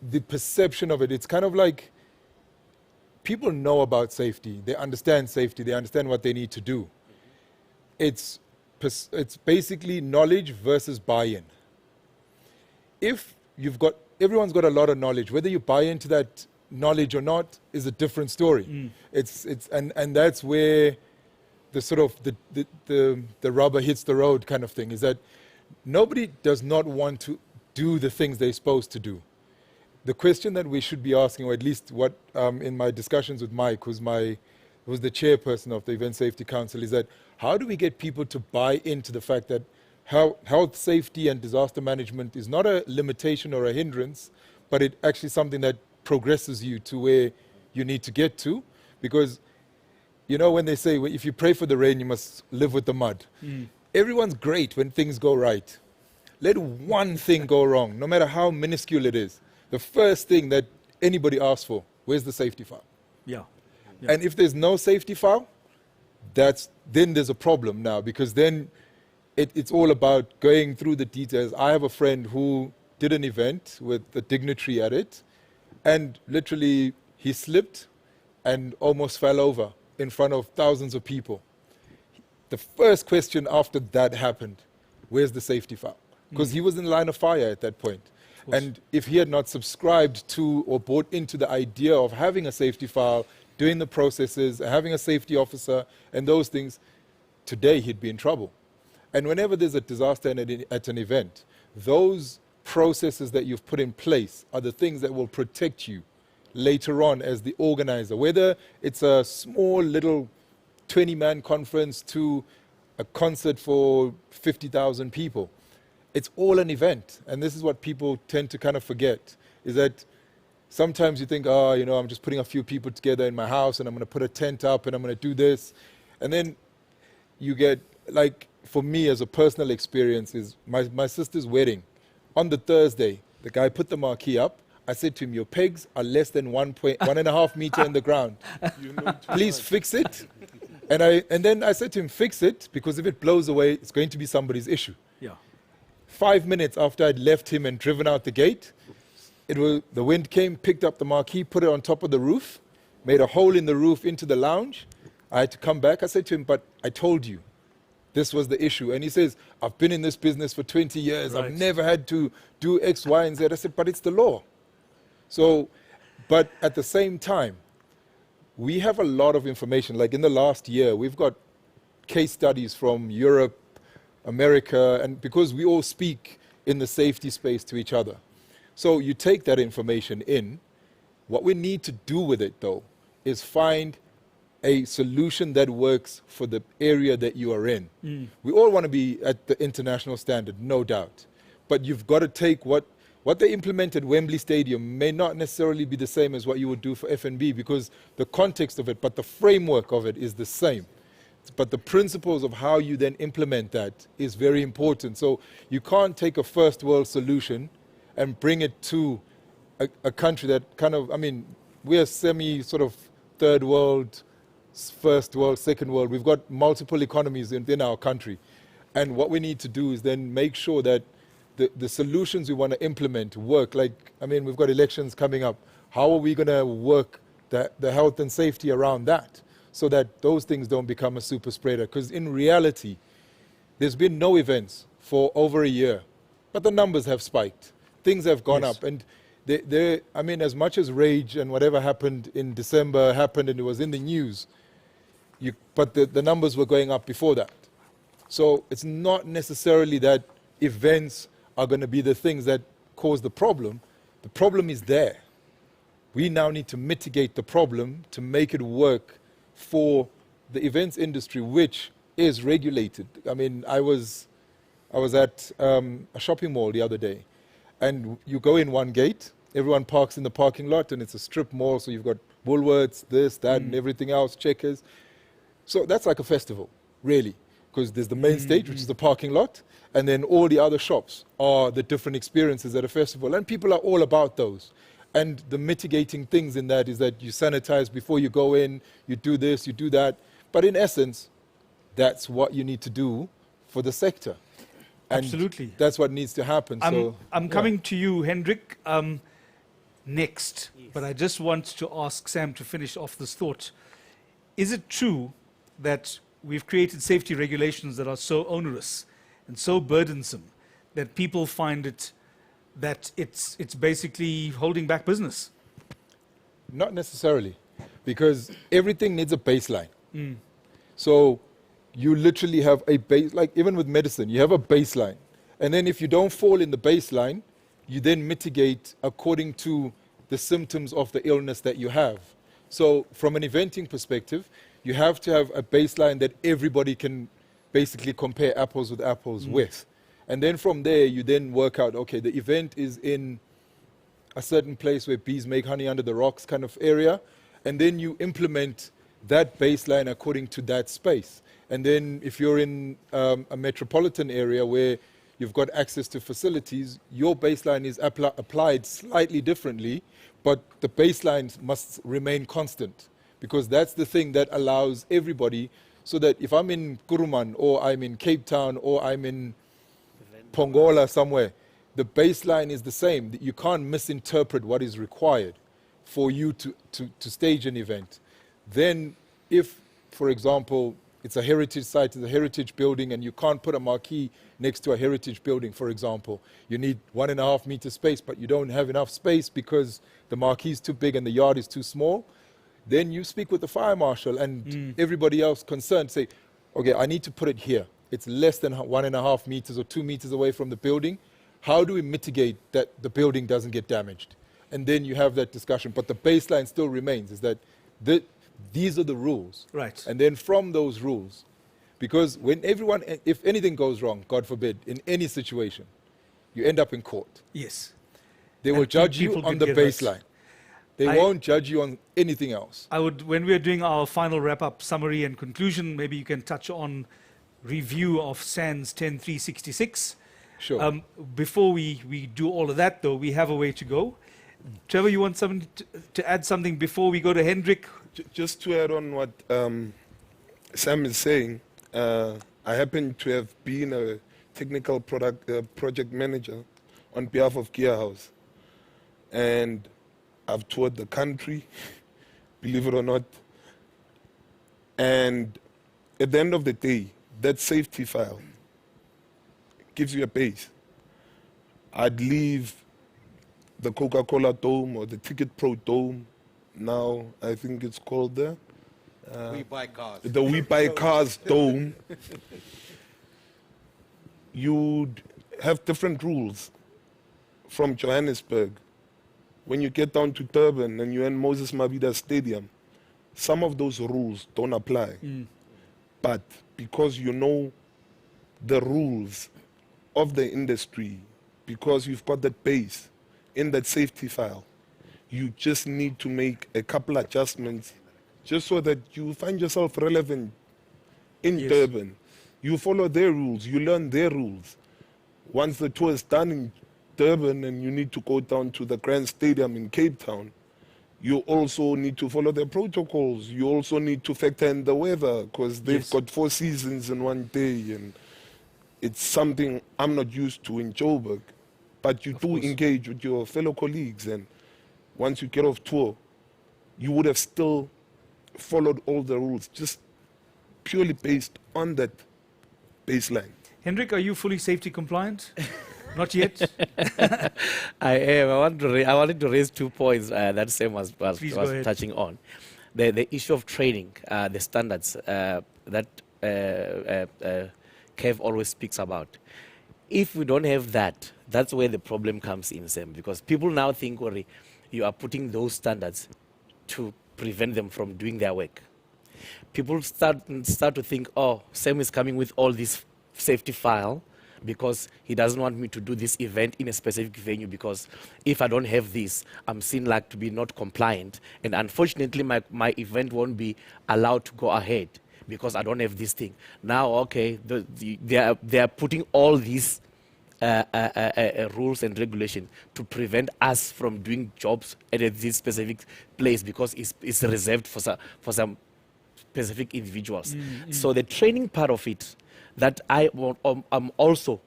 the perception of it, it's kind of like people know about safety, they understand what they need to do. It's basically knowledge versus buy-in. If everyone's got a lot of knowledge, whether you buy into that knowledge or not is a different story. And that's where the sort of the rubber hits the road kind of thing, is that nobody does not want to do the things they're supposed to do. The question that we should be asking, or at least what in my discussions with Mike, who was the chairperson of the Event Safety Council, is that how do we get people to buy into the fact that health, safety and disaster management is not a limitation or a hindrance, but it actually something that progresses you to where you need to get to? Because, you know, when they say, if you pray for the rain, you must live with the mud. Everyone's great when things go right. Let one thing go wrong, no matter how minuscule it is. The first thing that anybody asks for, where's the safety file?
Yeah.
And if there's no safety file, then there's a problem now, because then it's all about going through the details. I have a friend who did an event with a dignitary at it, and literally he slipped and almost fell over in front of thousands of people. The first question after that happened, where's the safety file? Because he was in the line of fire at that point. And if he had not subscribed to or bought into the idea of having a safety file, doing the processes, having a safety officer, and those things, today he'd be in trouble. And whenever there's a disaster at an event, those processes that you've put in place are the things that will protect you later on as the organizer, whether it's a small little 20-man conference to a concert for 50,000 people. It's all an event. And this is what people tend to kind of forget, is that sometimes you think, oh, you know, I'm just putting a few people together in my house and I'm going to put a tent up and I'm going to do this. And then you get, like, for me as a personal experience is my sister's wedding. On the Thursday, the guy put the marquee up. I said to him, your pegs are less than 1.5 meter in the ground.
You know
Please fix it. And then I said to him, fix it, because if it blows away, it's going to be somebody's issue.
Yeah.
5 minutes after I'd left him and driven out the gate, the wind came, picked up the marquee, put it on top of the roof, made a hole in the roof into the lounge. I had to come back. I said to him, but I told you this was the issue. And he says, I've been in this business for 20 years.
Right.
I've never had to do X, Y, and Z. I said, but it's the law. So, but at the same time, we have a lot of information. Like in the last year, we've got case studies from Europe, America, and because we all speak in the safety space to each other. So you take that information in. What we need to do with it, though, is find a solution that works for the area that you are in. We all want to be at the international standard, no doubt. But you've got to take what they implemented at Wembley Stadium may not necessarily be the same as what you would do for FNB, because the context of it, but the framework of it is the same. But the principles of how you then implement that is very important. So you can't take a first world solution and bring it to a country that kind of, I mean, we're semi sort of third world, first world, second world. We've got multiple economies in our country. And what we need to do is then make sure that the solutions we want to implement work. Like, I mean, we've got elections coming up. How are we going to work the health and safety around that so that those things don't become a super spreader? Because in reality, there's been no events for over a year, but the numbers have spiked. Things have gone up. And I mean, as much as rage and whatever happened in December happened and it was in the news, but the numbers were going up before that. So it's not necessarily that events are going to be the things that cause the problem. The problem is there. We now need to mitigate the problem to make it work for the events industry, which is regulated. I mean, I was at a shopping mall the other day, and you go in one gate, everyone parks in the parking lot, and it's a strip mall, so you've got Woolworths, this, that, and everything else, Checkers. So that's like a festival, really, because there's the main stage, which is the parking lot, and then all the other shops are the different experiences at a festival, and people are all about those. And the mitigating things in that is that you sanitize before you go in, you do this, you do that. But in essence, that's what you need to do for the sector. And
Absolutely.
That's what needs to happen.
I'm coming to you, Hendrik, next. Yes. But I just want to ask Sam to finish off this thought. Is it true that we've created safety regulations that are so onerous and so burdensome that people find it that it's basically holding back business?
Not necessarily, because everything needs a baseline. So you literally have a base, like even with medicine, you have a baseline. And then if you don't fall in the baseline, you then mitigate according to the symptoms of the illness that you have. So from an eventing perspective, you have to have a baseline that everybody can basically compare apples with apples with. And then from there, you then work out, okay, the event is in a certain place where bees make honey under the rocks kind of area. And then you implement that baseline according to that space. And then if you're in a metropolitan area where you've got access to facilities, your baseline is applied slightly differently, but the baseline must remain constant, because that's the thing that allows everybody, so that if I'm in Kuruman or I'm in Cape Town or I'm in Pongola somewhere, the baseline is the same. You can't misinterpret what is required for you to stage an event. Then if, for example, it's a heritage site, it's a heritage building, and you can't put a marquee next to a heritage building, for example, you need 1.5 meter space, but you don't have enough space because the marquee is too big and the yard is too small, then you speak with the fire marshal and everybody else concerned, say, okay, I need to put it here. It's less than 1.5 meters or 2 meters away from the building. How do we mitigate that the building doesn't get damaged? And then you have that discussion. But the baseline still remains, is that these are the rules.
Right.
And then from those rules, because when everyone, if anything goes wrong, God forbid, in any situation, you end up in court.
Yes.
They
And
will judge you
people
on
could
the
get hurt.
baseline. They won't judge you on anything else.
I would, when we're doing our final wrap-up summary and conclusion, maybe you can touch on review of SANS 10366.
Sure.
Before we do all of that, though, we have a way to go. Trevor, you want something to add something before we go to Hendrik?
Just to add on what Sam is saying, I happen to have been a technical project manager on behalf of Gear House. And I've toured the country, believe it or not. And at the end of the day, that safety file gives you a base. I'd leave the Coca-Cola Dome or the Ticket Pro Dome, now I think it's called there.
We buy cars.
The We Buy Cars Dome. You'd have different rules from Johannesburg. When you get down to Durban and you're in Moses Mabhida Stadium, some of those rules don't apply. But because you know the rules of the industry, because you've got that base in that safety file, you just need to make a couple adjustments just so that you find yourself relevant in Durban. You follow their rules, you learn their rules. Once the tour is done in Durban and you need to go down to the Grand Stadium in Cape Town, you also need to follow their protocols. You also need to factor in the weather because they've got 4 seasons in one day, and it's something I'm not used to in Joburg. But you do engage with your fellow colleagues, and once you get off tour, you would have still followed all the rules, just purely based on that baseline.
Hendrik, are you fully safety compliant? Not yet?
I am. I wanted to raise 2 points that Sam was touching on. The issue of training, the standards that Kev always speaks about. If we don't have that, that's where the problem comes in, Sam, because people now think, you are putting those standards to prevent them from doing their work. People start to think, oh, Sam is coming with all this safety file because he doesn't want me to do this event in a specific venue, because if I don't have this, I'm seen like to be not compliant. And unfortunately, my event won't be allowed to go ahead because I don't have this thing. Now, okay, they are putting all these rules and regulation to prevent us from doing jobs at this specific place because it's reserved for some specific individuals. So the training part of it, that I'm also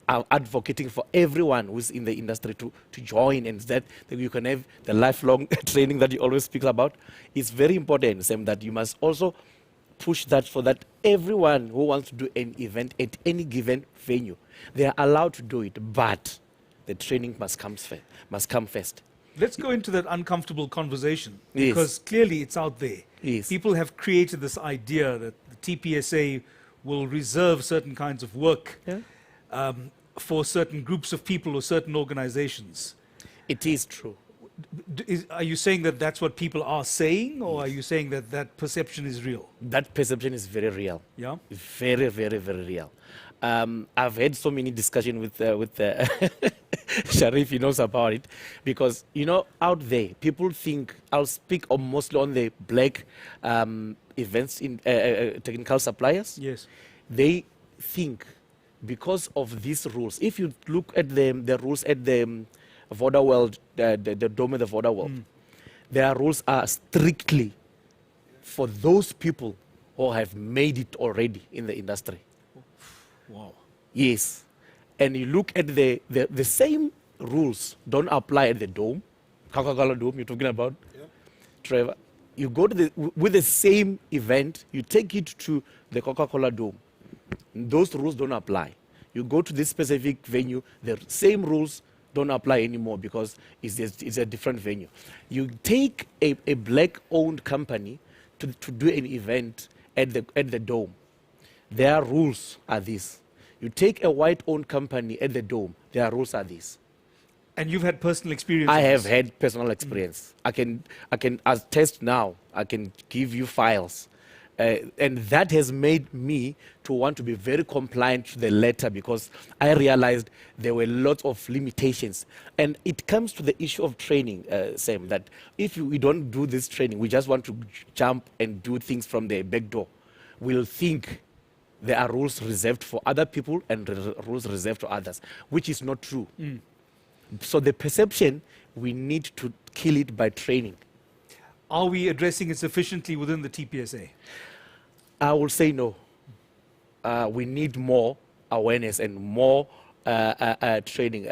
advocating for everyone who's in the industry to join, and that you can have the lifelong training that you always speak about. It's very important, Sam, that you must also push that so that everyone who wants to do an event at any given venue, they are allowed to do it, but the training must come first.
Let's go into that uncomfortable conversation, because clearly it's out there. People have created this idea that the TPSA will reserve certain kinds of work for certain groups of people or certain organizations.
It is true.
Are you saying that that's what people are saying, or are you saying that that perception is real?
That perception is very real.
Yeah?
Very, very, very real. I've had so many discussions with Sharif, he knows about it, because, out there, people think, I'll speak mostly on the black events in technical suppliers.
Yes. They
think because of these rules, if you look at the rules at the Voda World, the Dome of the Voda World, their rules are strictly for those people who have made it already in the industry.
Wow.
Yes. And you look at the same rules don't apply at the Dome, Coca-Cola Dome you're talking about, Trevor. You go to with the same event, you take it to the Coca-Cola Dome. Those rules don't apply. You go to this specific venue, the same rules don't apply anymore because it's a different venue. You take a black-owned company to do an event at the Dome. Their rules are these. You take a white-owned company at the Dome, their rules are these.
And you've had personal experience?
I
with
have
this?
had personal experience. I can attest now. I can give you files. And that has made me to want to be very compliant to the letter because I realized there were lots of limitations. And it comes to the issue of training, Sam, that if we don't do this training, we just want to jump and do things from the back door, we'll think there are rules reserved for other people and rules reserved to others, which is not true. So the perception, we need to kill it by training.
Are we addressing it sufficiently within the TPSA?
I will say no. We need more awareness and more training.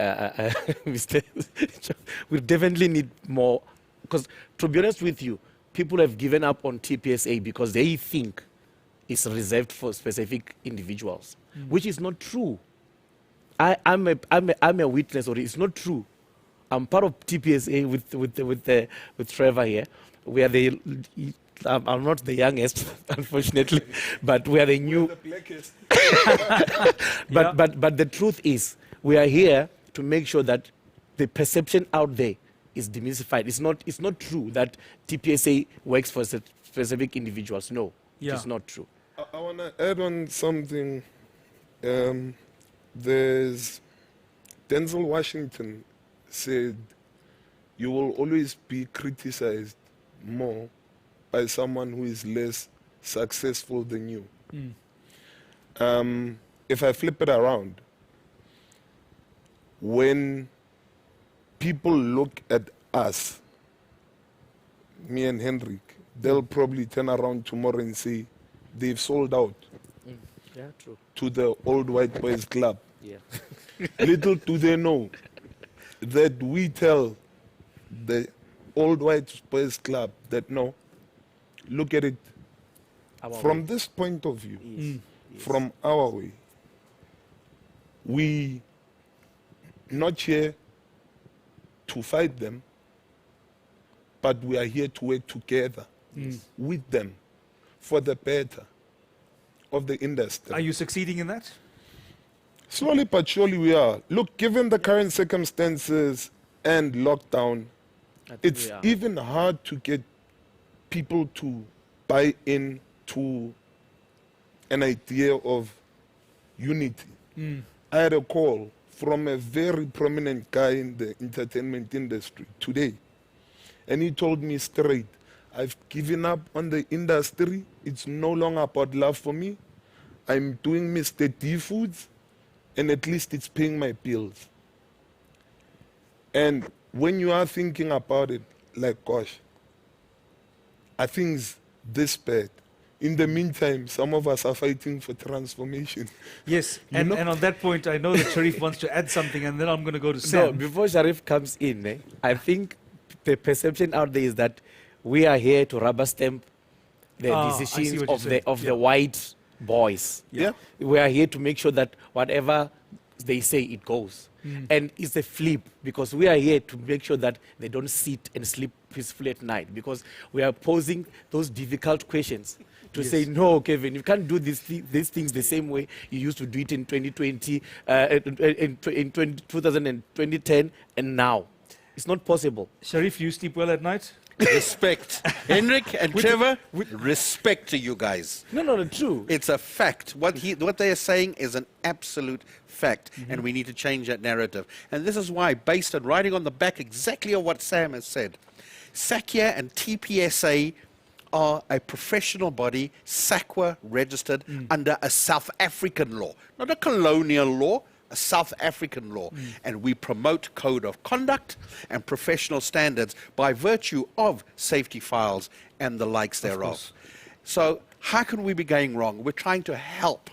We definitely need more. Because to be honest with you, people have given up on TPSA because they think it's reserved for specific individuals, which is not true. I'm a witness, or it's not true. I'm part of TPSA with Trevor here. We are the. I'm not the youngest, unfortunately, but we are the new.
The blackest.
But the truth is, we are here to make sure that the perception out there is demystified. It's not true that TPSA works for specific individuals. No, it's not true.
I want to add on something. There's Denzel Washington said, "You will always be criticized more by someone who is less successful than you." If I flip it around, when people look at us, me and Henrik, they'll probably turn around tomorrow and say they've sold out
Yeah, true.
to the old white boys club.
Yeah.
Little do they know that we tell the old white boys club that no, look at it from this point of view, from our way. We not here to fight them, but we are here to work together with them for the better of the industry.
Are you succeeding in that?
Slowly but surely we are. Look, given the current circumstances and lockdown, it's even hard to get people to buy into an idea of unity. I had a call from a very prominent guy in the entertainment industry today, and he told me straight, I've given up on the industry. It's no longer about love for me. I'm doing Mr. D Foods, and at least it's paying my bills. And when you are thinking about it, like, gosh, are things this bad? In the meantime, some of us are fighting for transformation.
Yes, and on that point, I know that Sharif wants to add something, and then I'm going to go to Sam.
No, before Sharif comes in, I think the perception out there is that we are here to rubber stamp the decisions of the white boys.
Yeah.
We are here to make sure that whatever they say, it goes. And it's a flip, because we are here to make sure that they don't sit and sleep peacefully at night, because we are posing those difficult questions to say, no, Kevin, you can't do these things the same way you used to do it in 2020, in 2010, and now. It's not possible.
Sharif, you sleep well at night?
Respect. Henrik and Trevor, respect to you guys.
No, true.
It's a fact. What they are saying is an absolute fact, and we need to change that narrative. And this is why, based on riding on the back exactly of what Sam has said, SAACI and TPSA are a professional body, SACWA registered under a South African law, not a colonial law, a South African law. And we promote code of conduct and professional standards by virtue of safety files and the likes thereof. So how can we be going wrong? We're trying to help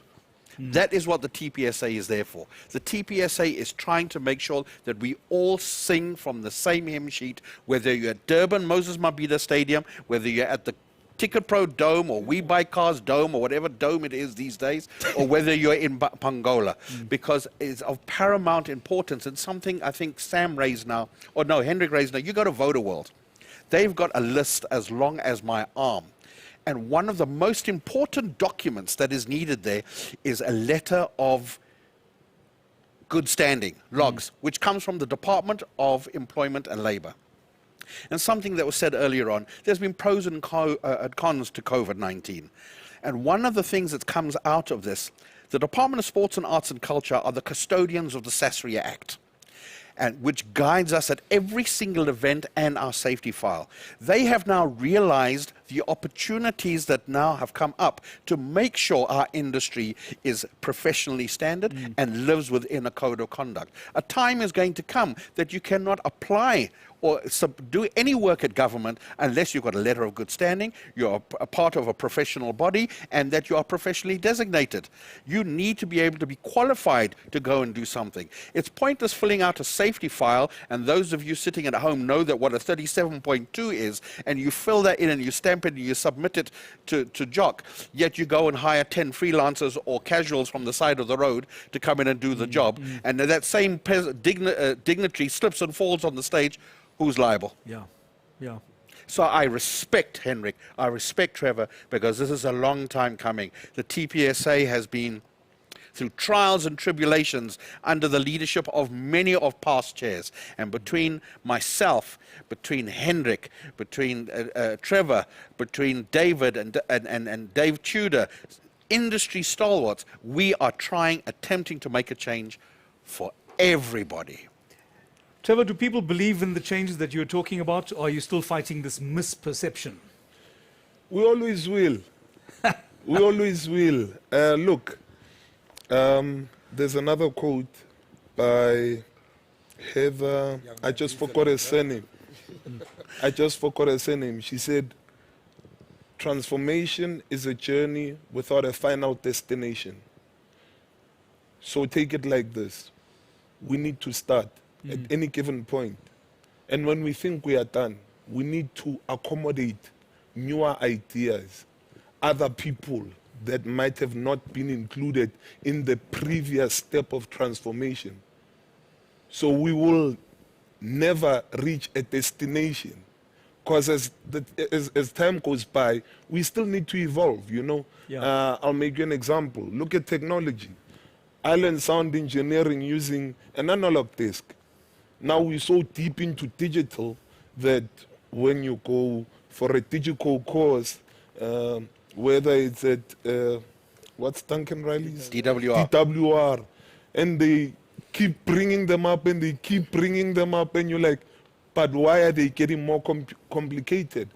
That is what the TPSA is there for. The TPSA is trying to make sure that we all sing from the same hymn sheet, whether you're at Durban, Moses Mabhida Stadium, whether you're at the Ticket Pro Dome or We Buy Cars Dome or whatever dome it is these days, or whether you're in Pangola, because it's of paramount importance, and something I think Sam raised now, or no, Henrik raised now. You go to Voter World. They've got a list as long as my arm. And one of the most important documents that is needed there is a letter of good standing, logs, which comes from the Department of Employment and Labour. And something that was said earlier on, there's been pros and cons to COVID-19. And one of the things that comes out of this, the Department of Sports and Arts and Culture are the custodians of the SAACI Act, and which guides us at every single event and our safety file. They have now realized the opportunities that now have come up to make sure our industry is professionally standard and lives within a code of conduct. A time is going to come that you cannot apply or do any work at government unless you've got a letter of good standing, you're a part of a professional body, and that you are professionally designated. You need to be able to be qualified to go and do something. It's pointless filling out a safety file, and those of you sitting at home know that what a 37.2 is, and you fill that in and you stamp it and you submit it to JOC, yet you go and hire 10 freelancers or casuals from the side of the road to come in and do the job, and that same dignitary slips and falls on the stage. Who's liable?
Yeah, yeah.
So I respect Henrik, I respect Trevor, because this is a long time coming. The TPSA has been through trials and tribulations under the leadership of many of past chairs. And between myself, between Henrik, between Trevor, between David and Dave Tudor, industry stalwarts, we are attempting to make a change for everybody.
Trevor, do people believe in the changes that you're talking about, or are you still fighting this misperception?
We always will. We always will. Look, there's another quote by Heather. I just forgot her surname. She said, transformation is a journey without a final destination. So take it like this. We need to start at any given point. And when we think we are done, we need to accommodate newer ideas, other people that might have not been included in the previous step of transformation. So we will never reach a destination, because as time goes by, we still need to evolve, you know.
Yeah.
I'll make you an example. Look at technology. I learned sound engineering using an analog disc. Now we're so deep into digital that when you go for a digital course, whether it's at, what's Duncan Riley's? DWR. And they keep bringing them up and they keep bringing them up, and you're like, but why are they getting more complicated?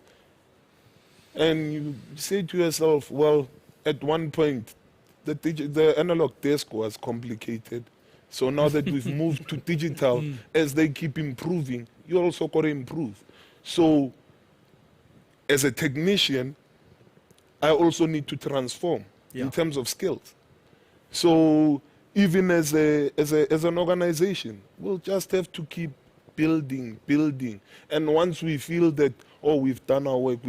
And you say to yourself, well, at one point, the analog disc was complicated. So now that we've moved to digital, as they keep improving, you also got to improve. So as a technician, I also need to transform in terms of skills. So even as an organization, we'll just have to keep building. And once we feel that, oh, we've done our work,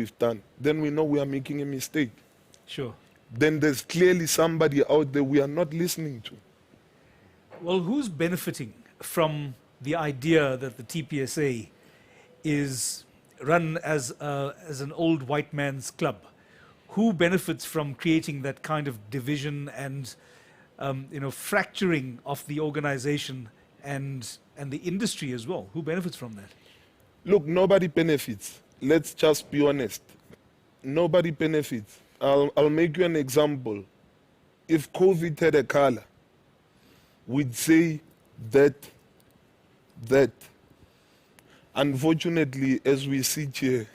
then we know we are making a mistake.
Sure.
Then there's clearly somebody out there we are not listening to.
Well, who's benefiting from the idea that the TPSA is run as an old white man's club? Who benefits from creating that kind of division and fracturing of the organization and the industry as well? Who benefits from that?
Look, nobody benefits. Let's just be honest. Nobody benefits. I'll make you an example. If COVID had a color, we'd say that unfortunately, as we sit here,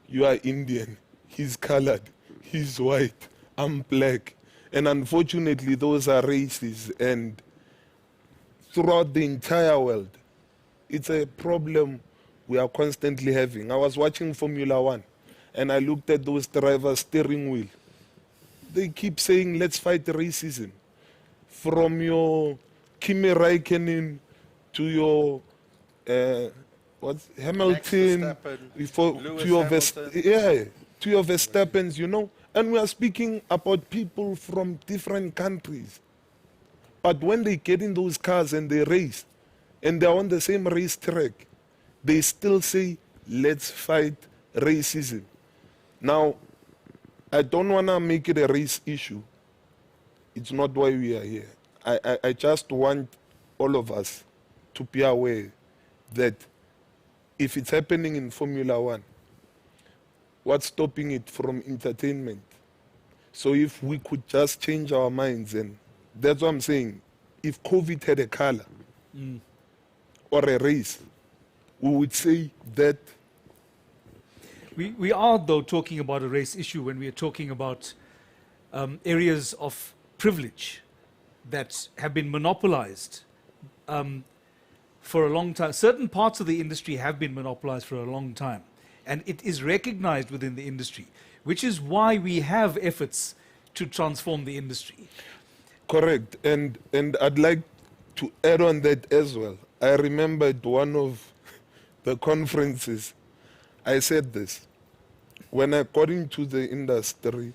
you are Indian, he's colored, he's white, I'm black. And unfortunately, those are races. And throughout the entire world, it's a problem we are constantly having. I was watching Formula One, and I looked at those drivers' steering wheel. They keep saying, let's fight racism. from your Kimi Räikkönen to your Hamilton,
Lewis
to your
Hamilton.
to your Verstappens, you know. And we are speaking about people from different countries. But when they get in those cars and they race, and they're on the same racetrack, they still say, let's fight racism. Now, I don't want to make it a race issue. It's not why we are here. I just want all of us to be aware that if it's happening in Formula One, what's stopping it from entertainment? So if we could just change our minds, and that's what I'm saying, if COVID had a color or a race, we would say that.
We are, though, talking about a race issue when we are talking about areas of privilege that have been monopolized for a long time. Certain parts of the industry have been monopolized for a long time, and it is recognized within the industry, which is why we have efforts to transform the industry.
Correct. And I'd like to add on that as well. I remember at one of the conferences, I said this. When I got into the industry,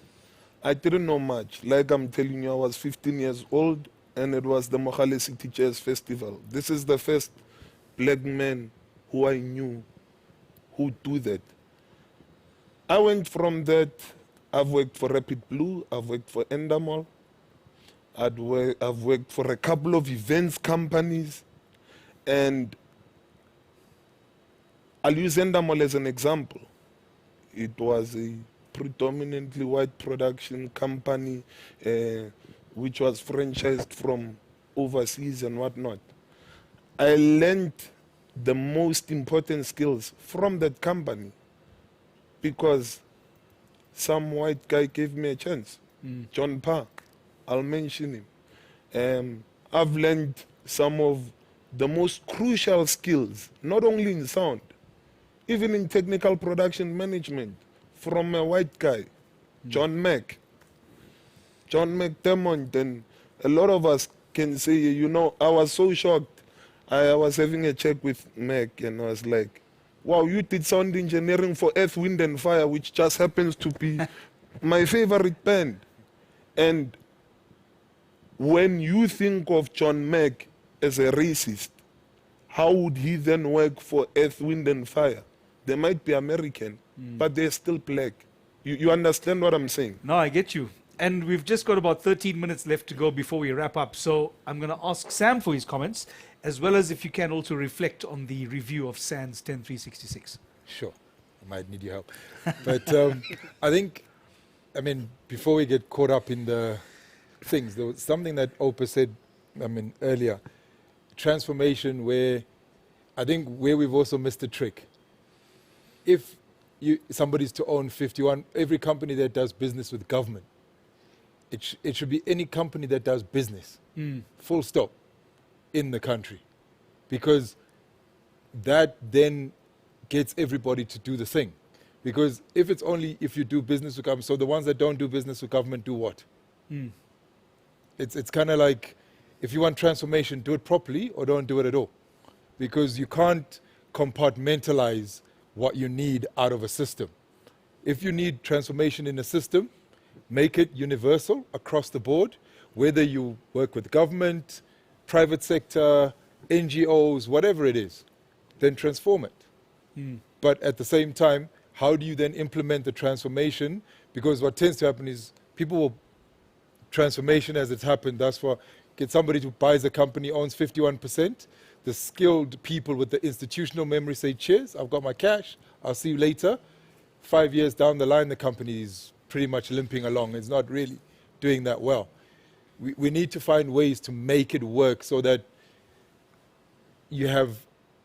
I didn't know much. Like I'm telling you, I was 15 years old, and it was the Mogale City Jazz Festival. This is the first black man who I knew who do that. I went from that. I've worked for Rapid Blue, I've worked for Endemol, I've worked for a couple of events companies, and I'll use Endemol as an example. It was a predominantly white production company which was franchised from overseas and whatnot. I learned the most important skills from that company because some white guy gave me a chance. John Park, I'll mention him. I've learned some of the most crucial skills, not only in sound, even in technical production management, from a white guy, John McDermott. And a lot of us can say, you know, I was so shocked. I was having a chat with Mac, and I was like, wow, you did sound engineering for Earth, Wind and Fire, which just happens to be my favorite band. And when you think of John Mack as a racist, how would he then work for Earth, Wind and Fire? They might be American, but they're still black. You understand what I'm saying?
No, I get you. And we've just got about 13 minutes left to go before we wrap up. So I'm going to ask Sam for his comments, as well as if you can also reflect on the review of SANS 10366.
Sure. I might need your help. But I think, I mean, before we get caught up in the things, there was something that Oupa said, earlier, transformation, where I think where we've also missed the trick. If somebody's to own 51, every company that does business with government, it should be any company that does business, full stop, in the country. Because that then gets everybody to do the thing. Because if it's only if you do business with government, so the ones that don't do business with government do what? It's kind of like, if you want transformation, do it properly or don't do it at all. Because you can't compartmentalize what you need out of a system. If you need transformation in a system, make it universal across the board, whether you work with government, private sector, NGOs, whatever it is, then transform it. But at the same time, how do you then implement the transformation? Because what tends to happen is people will, transformation as it's happened thus far, get somebody who buys a company, owns 51%, the skilled people with the institutional memory say, cheers, I've got my cash, I'll see you later. 5 years down the line, the company is pretty much limping along. It's not really doing that well. We need to find ways to make it work so that you have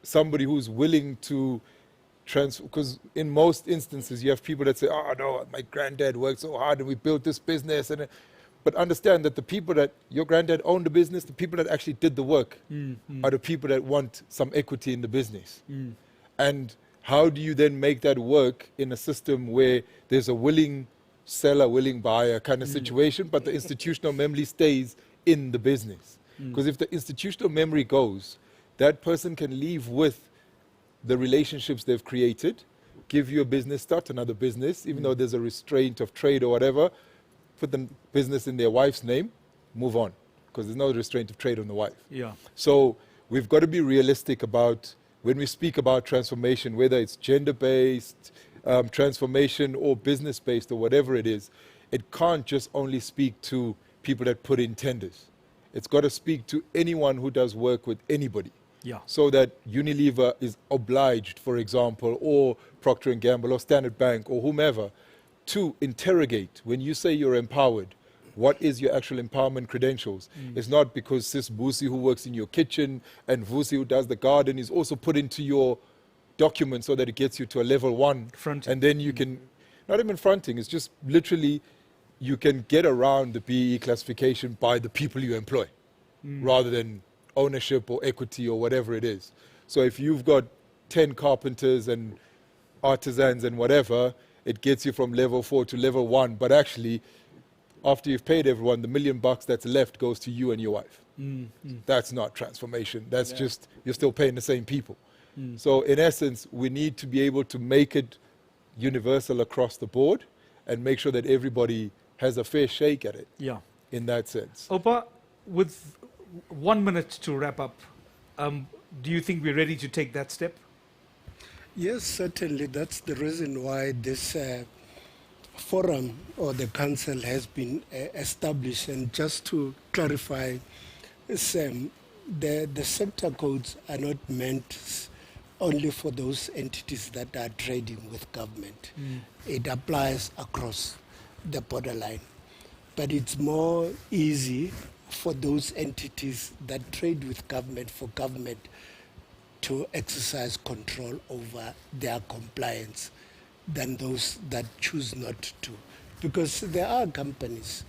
somebody who's willing to transfer, because in most instances you have people that say, oh no, my granddad worked so hard and we built this business. But understand that the people that your granddad owned the business, the people that actually did the work are the people that want some equity in the business. And how do you then make that work in a system where there's a willing seller, willing buyer kind of situation, but the institutional memory stays in the business. Because if the institutional memory goes, that person can leave with the relationships they've created, give you a business, start another business, even though there's a restraint of trade or whatever, put the business in their wife's name, move on, because there's no restraint of trade on the wife.
Yeah.
So we've got to be realistic about when we speak about transformation, whether it's gender-based transformation or business-based or whatever it is, it can't just only speak to people that put in tenders. It's got to speak to anyone who does work with anybody.
Yeah.
So that Unilever is obliged, for example, or Procter & Gamble or Standard Bank or whomever, to interrogate when you say you're empowered. What is your actual empowerment credentials? It's not because Sis Busi, who works in your kitchen, and Vusi, who does the garden, is also put into your document so that it gets you to a level 1.
Fronting.
And then you can, not even fronting, it's just literally you can get around the BE classification by the people you employ, rather than ownership or equity or whatever it is. So if you've got 10 carpenters and artisans and whatever, it gets you from level 4 to level 1. But actually, after you've paid everyone, the $1 million that's left goes to you and your wife. That's not transformation. That's just, you're still paying the same people. So in essence, we need to be able to make it universal across the board and make sure that everybody has a fair shake at it.
Yeah.
In that sense.
Oupa, with 1 minute to wrap up, do you think we're ready to take that step?
Yes, certainly. That's the reason why this forum or the council has been established. And just to clarify, Sam, the sector codes are not meant only for those entities that are trading with government. It applies across the borderline. But it's more easy for those entities that trade with government, for government to exercise control over their compliance than those that choose not to. Because there are companies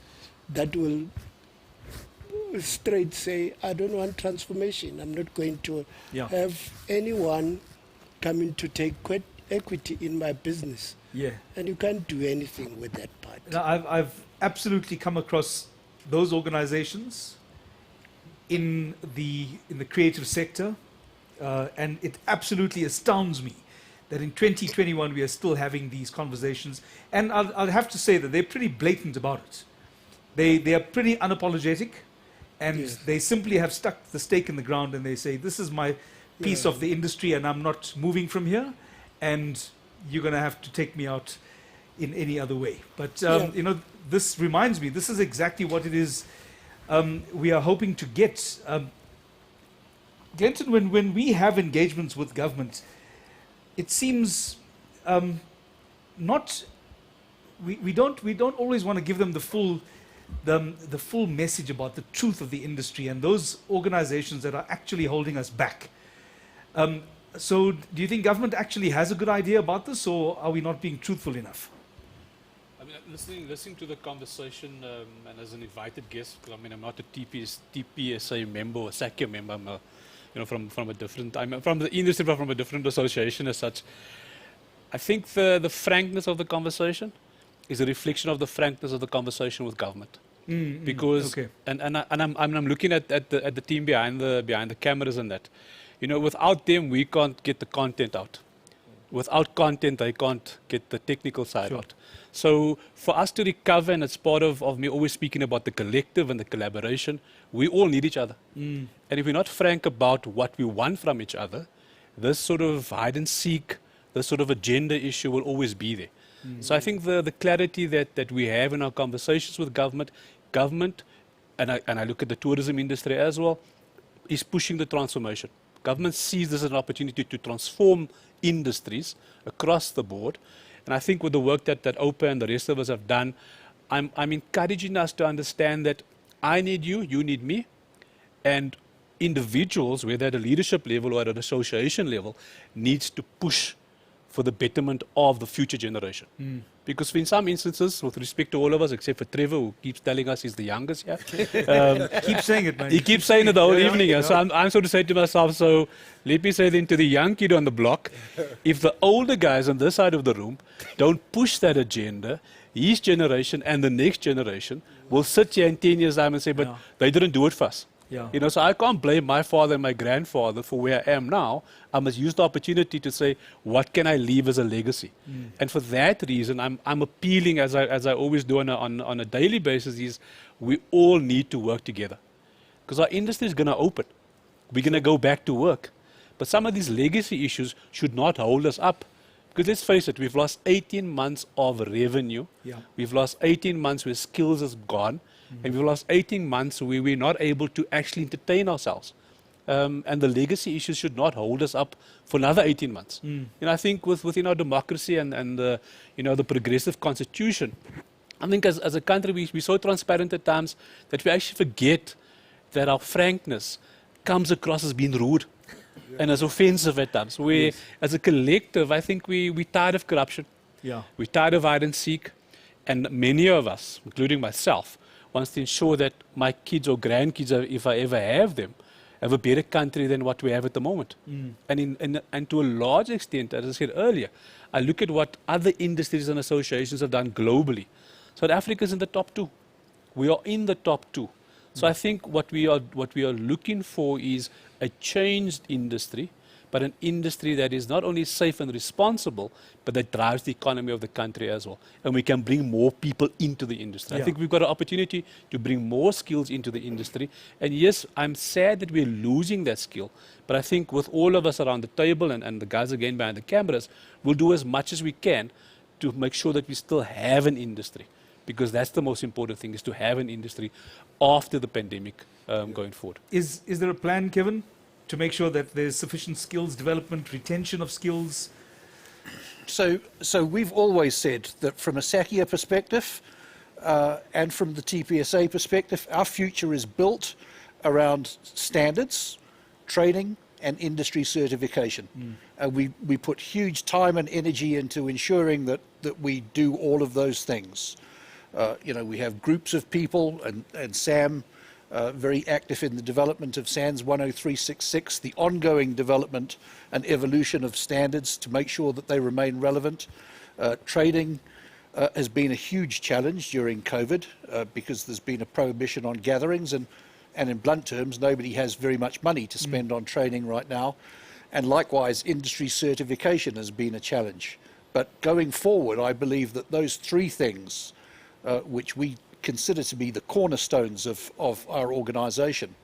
that will straight say, I don't want transformation. I'm not going to have anyone coming to take equity in my business.
Yeah.
And you can't do anything with that part.
Now, I've absolutely come across those organizations in the creative sector, and it absolutely astounds me that in 2021 we are still having these conversations. And I'll have to say that they're pretty blatant about it. They are pretty unapologetic, and they simply have stuck the stake in the ground, and they say, this is my piece of the industry and I'm not moving from here, and you're going to have to take me out in any other way. But you know, this reminds me, this is exactly what it is we are hoping to get. Glenton, when we have engagements with government, it seems not. We don't always want to give them the full message about the truth of the industry and those organizations that are actually holding us back. So do you think government actually has a good idea about this, or are we not being truthful enough?
I mean, listening to the conversation, and as an invited guest, because I mean, I'm not a TPSA member or SAACI member. I'm from a different. I'm from the industry, but from a different association as such. I think the frankness of the conversation is a reflection of the frankness of the conversation with government. Because and I'm looking at the team behind the cameras and that. You know, without them, we can't get the content out. Without content, they can't get the technical side out. So for us to recover, and it's part of me always speaking about the collective and the collaboration, we all need each other. And if we're not frank about what we want from each other, this sort of hide and seek, this sort of agenda issue will always be there. So I think the clarity that we have in our conversations with government, and I look at the tourism industry as well, is pushing the transformation. Government sees this as an opportunity to transform industries across the board. And I think with the work that Oupa and the rest of us have done, I'm encouraging us to understand that I need you, you need me, and individuals, whether at a leadership level or at an association level, needs to push for the betterment of the future generation. Because in some instances, with respect to all of us, except for Trevor, who keeps telling us he's the youngest here.
Keep saying it, man.
He keeps saying it the whole evening. So I'm sort of saying to myself, so let me say then to the young kid on the block, if the older guys on this side of the room don't push that agenda, his generation and the next generation will sit here in 10 years' time and say, but they didn't do it for us.
Yeah.
You know, so I can't blame my father and my grandfather for where I am now. I must use the opportunity to say, what can I leave as a legacy? And for that reason, I'm appealing, as I always do on a daily basis, is we all need to work together. Because our industry is going to open. We're going to go back to work. But some of these legacy issues should not hold us up. Because let's face it, we've lost 18 months of revenue.
Yeah.
We've lost 18 months where skills has gone. And we've lost 18 months where we're not able to actually entertain ourselves. And the legacy issues should not hold us up for another 18 months. You know, I think within our democracy and the, you know, the progressive constitution, I think as a country we're so transparent at times that we actually forget that our frankness comes across as being rude and as offensive at times. Where as a collective, I think we're tired of corruption.
Yeah.
We're tired of hide and seek. And many of us, including myself, wants to ensure that my kids or grandkids, if I ever have them, have a better country than what we have at the moment. And to a large extent, as I said earlier, I look at what other industries and associations have done globally. South Africa is in the top 2. We are in the top 2. So I think what we are looking for is a changed industry, but an industry that is not only safe and responsible, but that drives the economy of the country as well. And we can bring more people into the industry. I think we've got an opportunity to bring more skills into the industry. And yes, I'm sad that we're losing that skill. But I think with all of us around the table and the guys again behind the cameras, we'll do as much as we can to make sure that we still have an industry. Because that's the most important thing, is to have an industry after the pandemic going forward.
Is there a plan, Kevan, to make sure that there's sufficient skills development, retention of skills?
So we've always said that from a SAACI perspective and from the TPSA perspective, our future is built around standards, training and industry certification. And we put huge time and energy into ensuring that we do all of those things. You know, we have groups of people and Sam very active in the development of SANS 10366, the ongoing development and evolution of standards to make sure that they remain relevant. Trading has been a huge challenge during COVID because there's been a prohibition on gatherings and in blunt terms, nobody has very much money to spend on training right now. And likewise, industry certification has been a challenge. But going forward, I believe that those 3 things, which we consider to be the cornerstones of our organisation,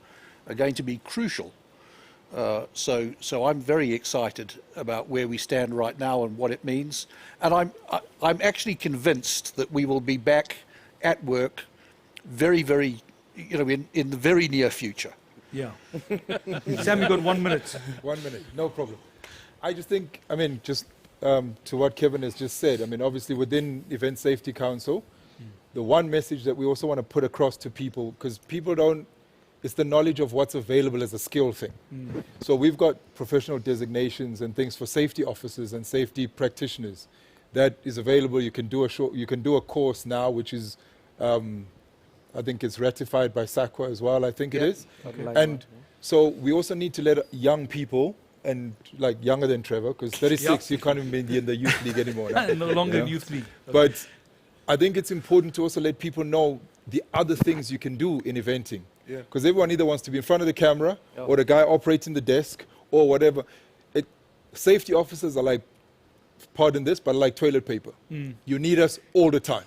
are going to be crucial. So I'm very excited about where we stand right now and what it means. And I'm actually convinced that we will be back at work very, very, you know, in the very near future.
Yeah. Sam, you've got 1 minute.
1 minute, no problem. I just think, I mean, just to what Kevan has just said, I mean, obviously within Event Safety Council, the one message that we also want to put across to people, because people don't, it's the knowledge of what's available as a skill thing. So we've got professional designations and things for safety officers and safety practitioners that is available. You can do a course now, which is, I think it's ratified by SAACI as well, I think it is. Okay. And so we also need to let young people, and like younger than Trevor, because 36, you can't even be in the youth league anymore.
No longer in youth league.
But I think it's important to also let people know the other things you can do in eventing. Because everyone either wants to be in front of the camera or the guy operating the desk or whatever. Safety officers are like, pardon this, but like toilet paper. You need us all the time.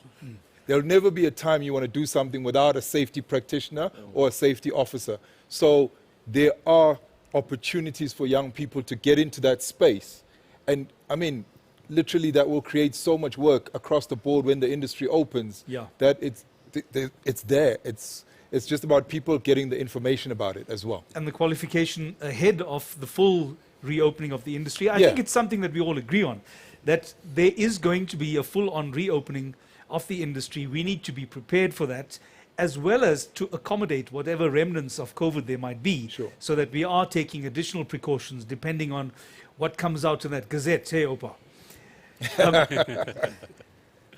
There'll never be a time you want to do something without a safety practitioner or a safety officer. So there are opportunities for young people to get into that space. And I mean, literally that will create so much work across the board when the industry opens that it's there. It's just about people getting the information about it as well.
And the qualification ahead of the full reopening of the industry. I think it's something that we all agree on, that there is going to be a full-on reopening of the industry. We need to be prepared for that, as well as to accommodate whatever remnants of COVID there might be, so that we are taking additional precautions depending on what comes out in that gazette. Hey, Oupa.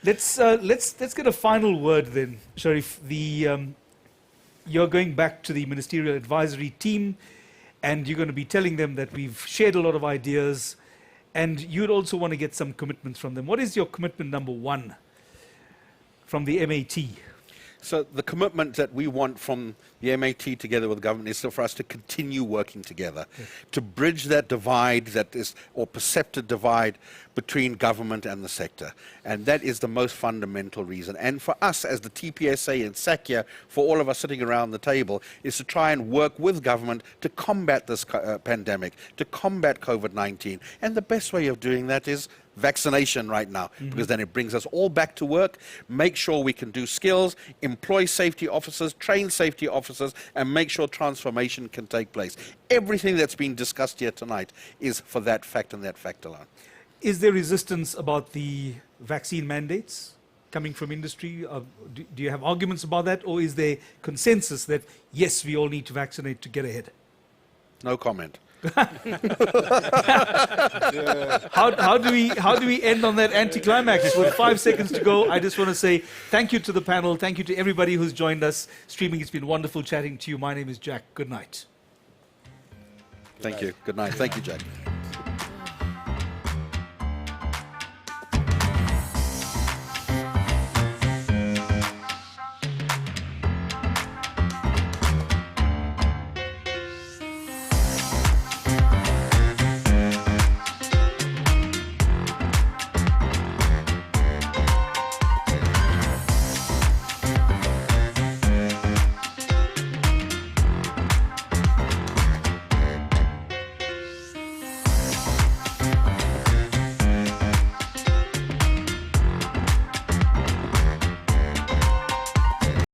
Let's get a final word then, Sharif. You're going back to the ministerial advisory team, and you're going to be telling them that we've shared a lot of ideas, and you'd also want to get some commitments from them. What is your commitment number 1 from the MAT?
So the commitment that we want from the MAT together with government is for us to continue working together, to bridge that divide that is, or perceptive divide between government and the sector. And that is the most fundamental reason. And for us as the TPSA and SAACI, for all of us sitting around the table, is to try and work with government to combat this pandemic, to combat COVID-19. And the best way of doing that is vaccination right now, because then it brings us all back to work, make sure we can do skills, employ safety officers, train safety officers, and make sure transformation can take place. Everything that's been discussed here tonight is for that fact and that fact alone.
Is there resistance about the vaccine mandates coming from industry? Do you have arguments about that, or is there consensus that, yes, we all need to vaccinate to get ahead?
No comment.
How do we end on that anticlimax? With 5 seconds to go, I just want to say thank you to the panel, thank you to everybody who's joined us streaming. It's been wonderful chatting to you. My name is Jack. Good night.
Thank you. Good night. Thank you, Jack.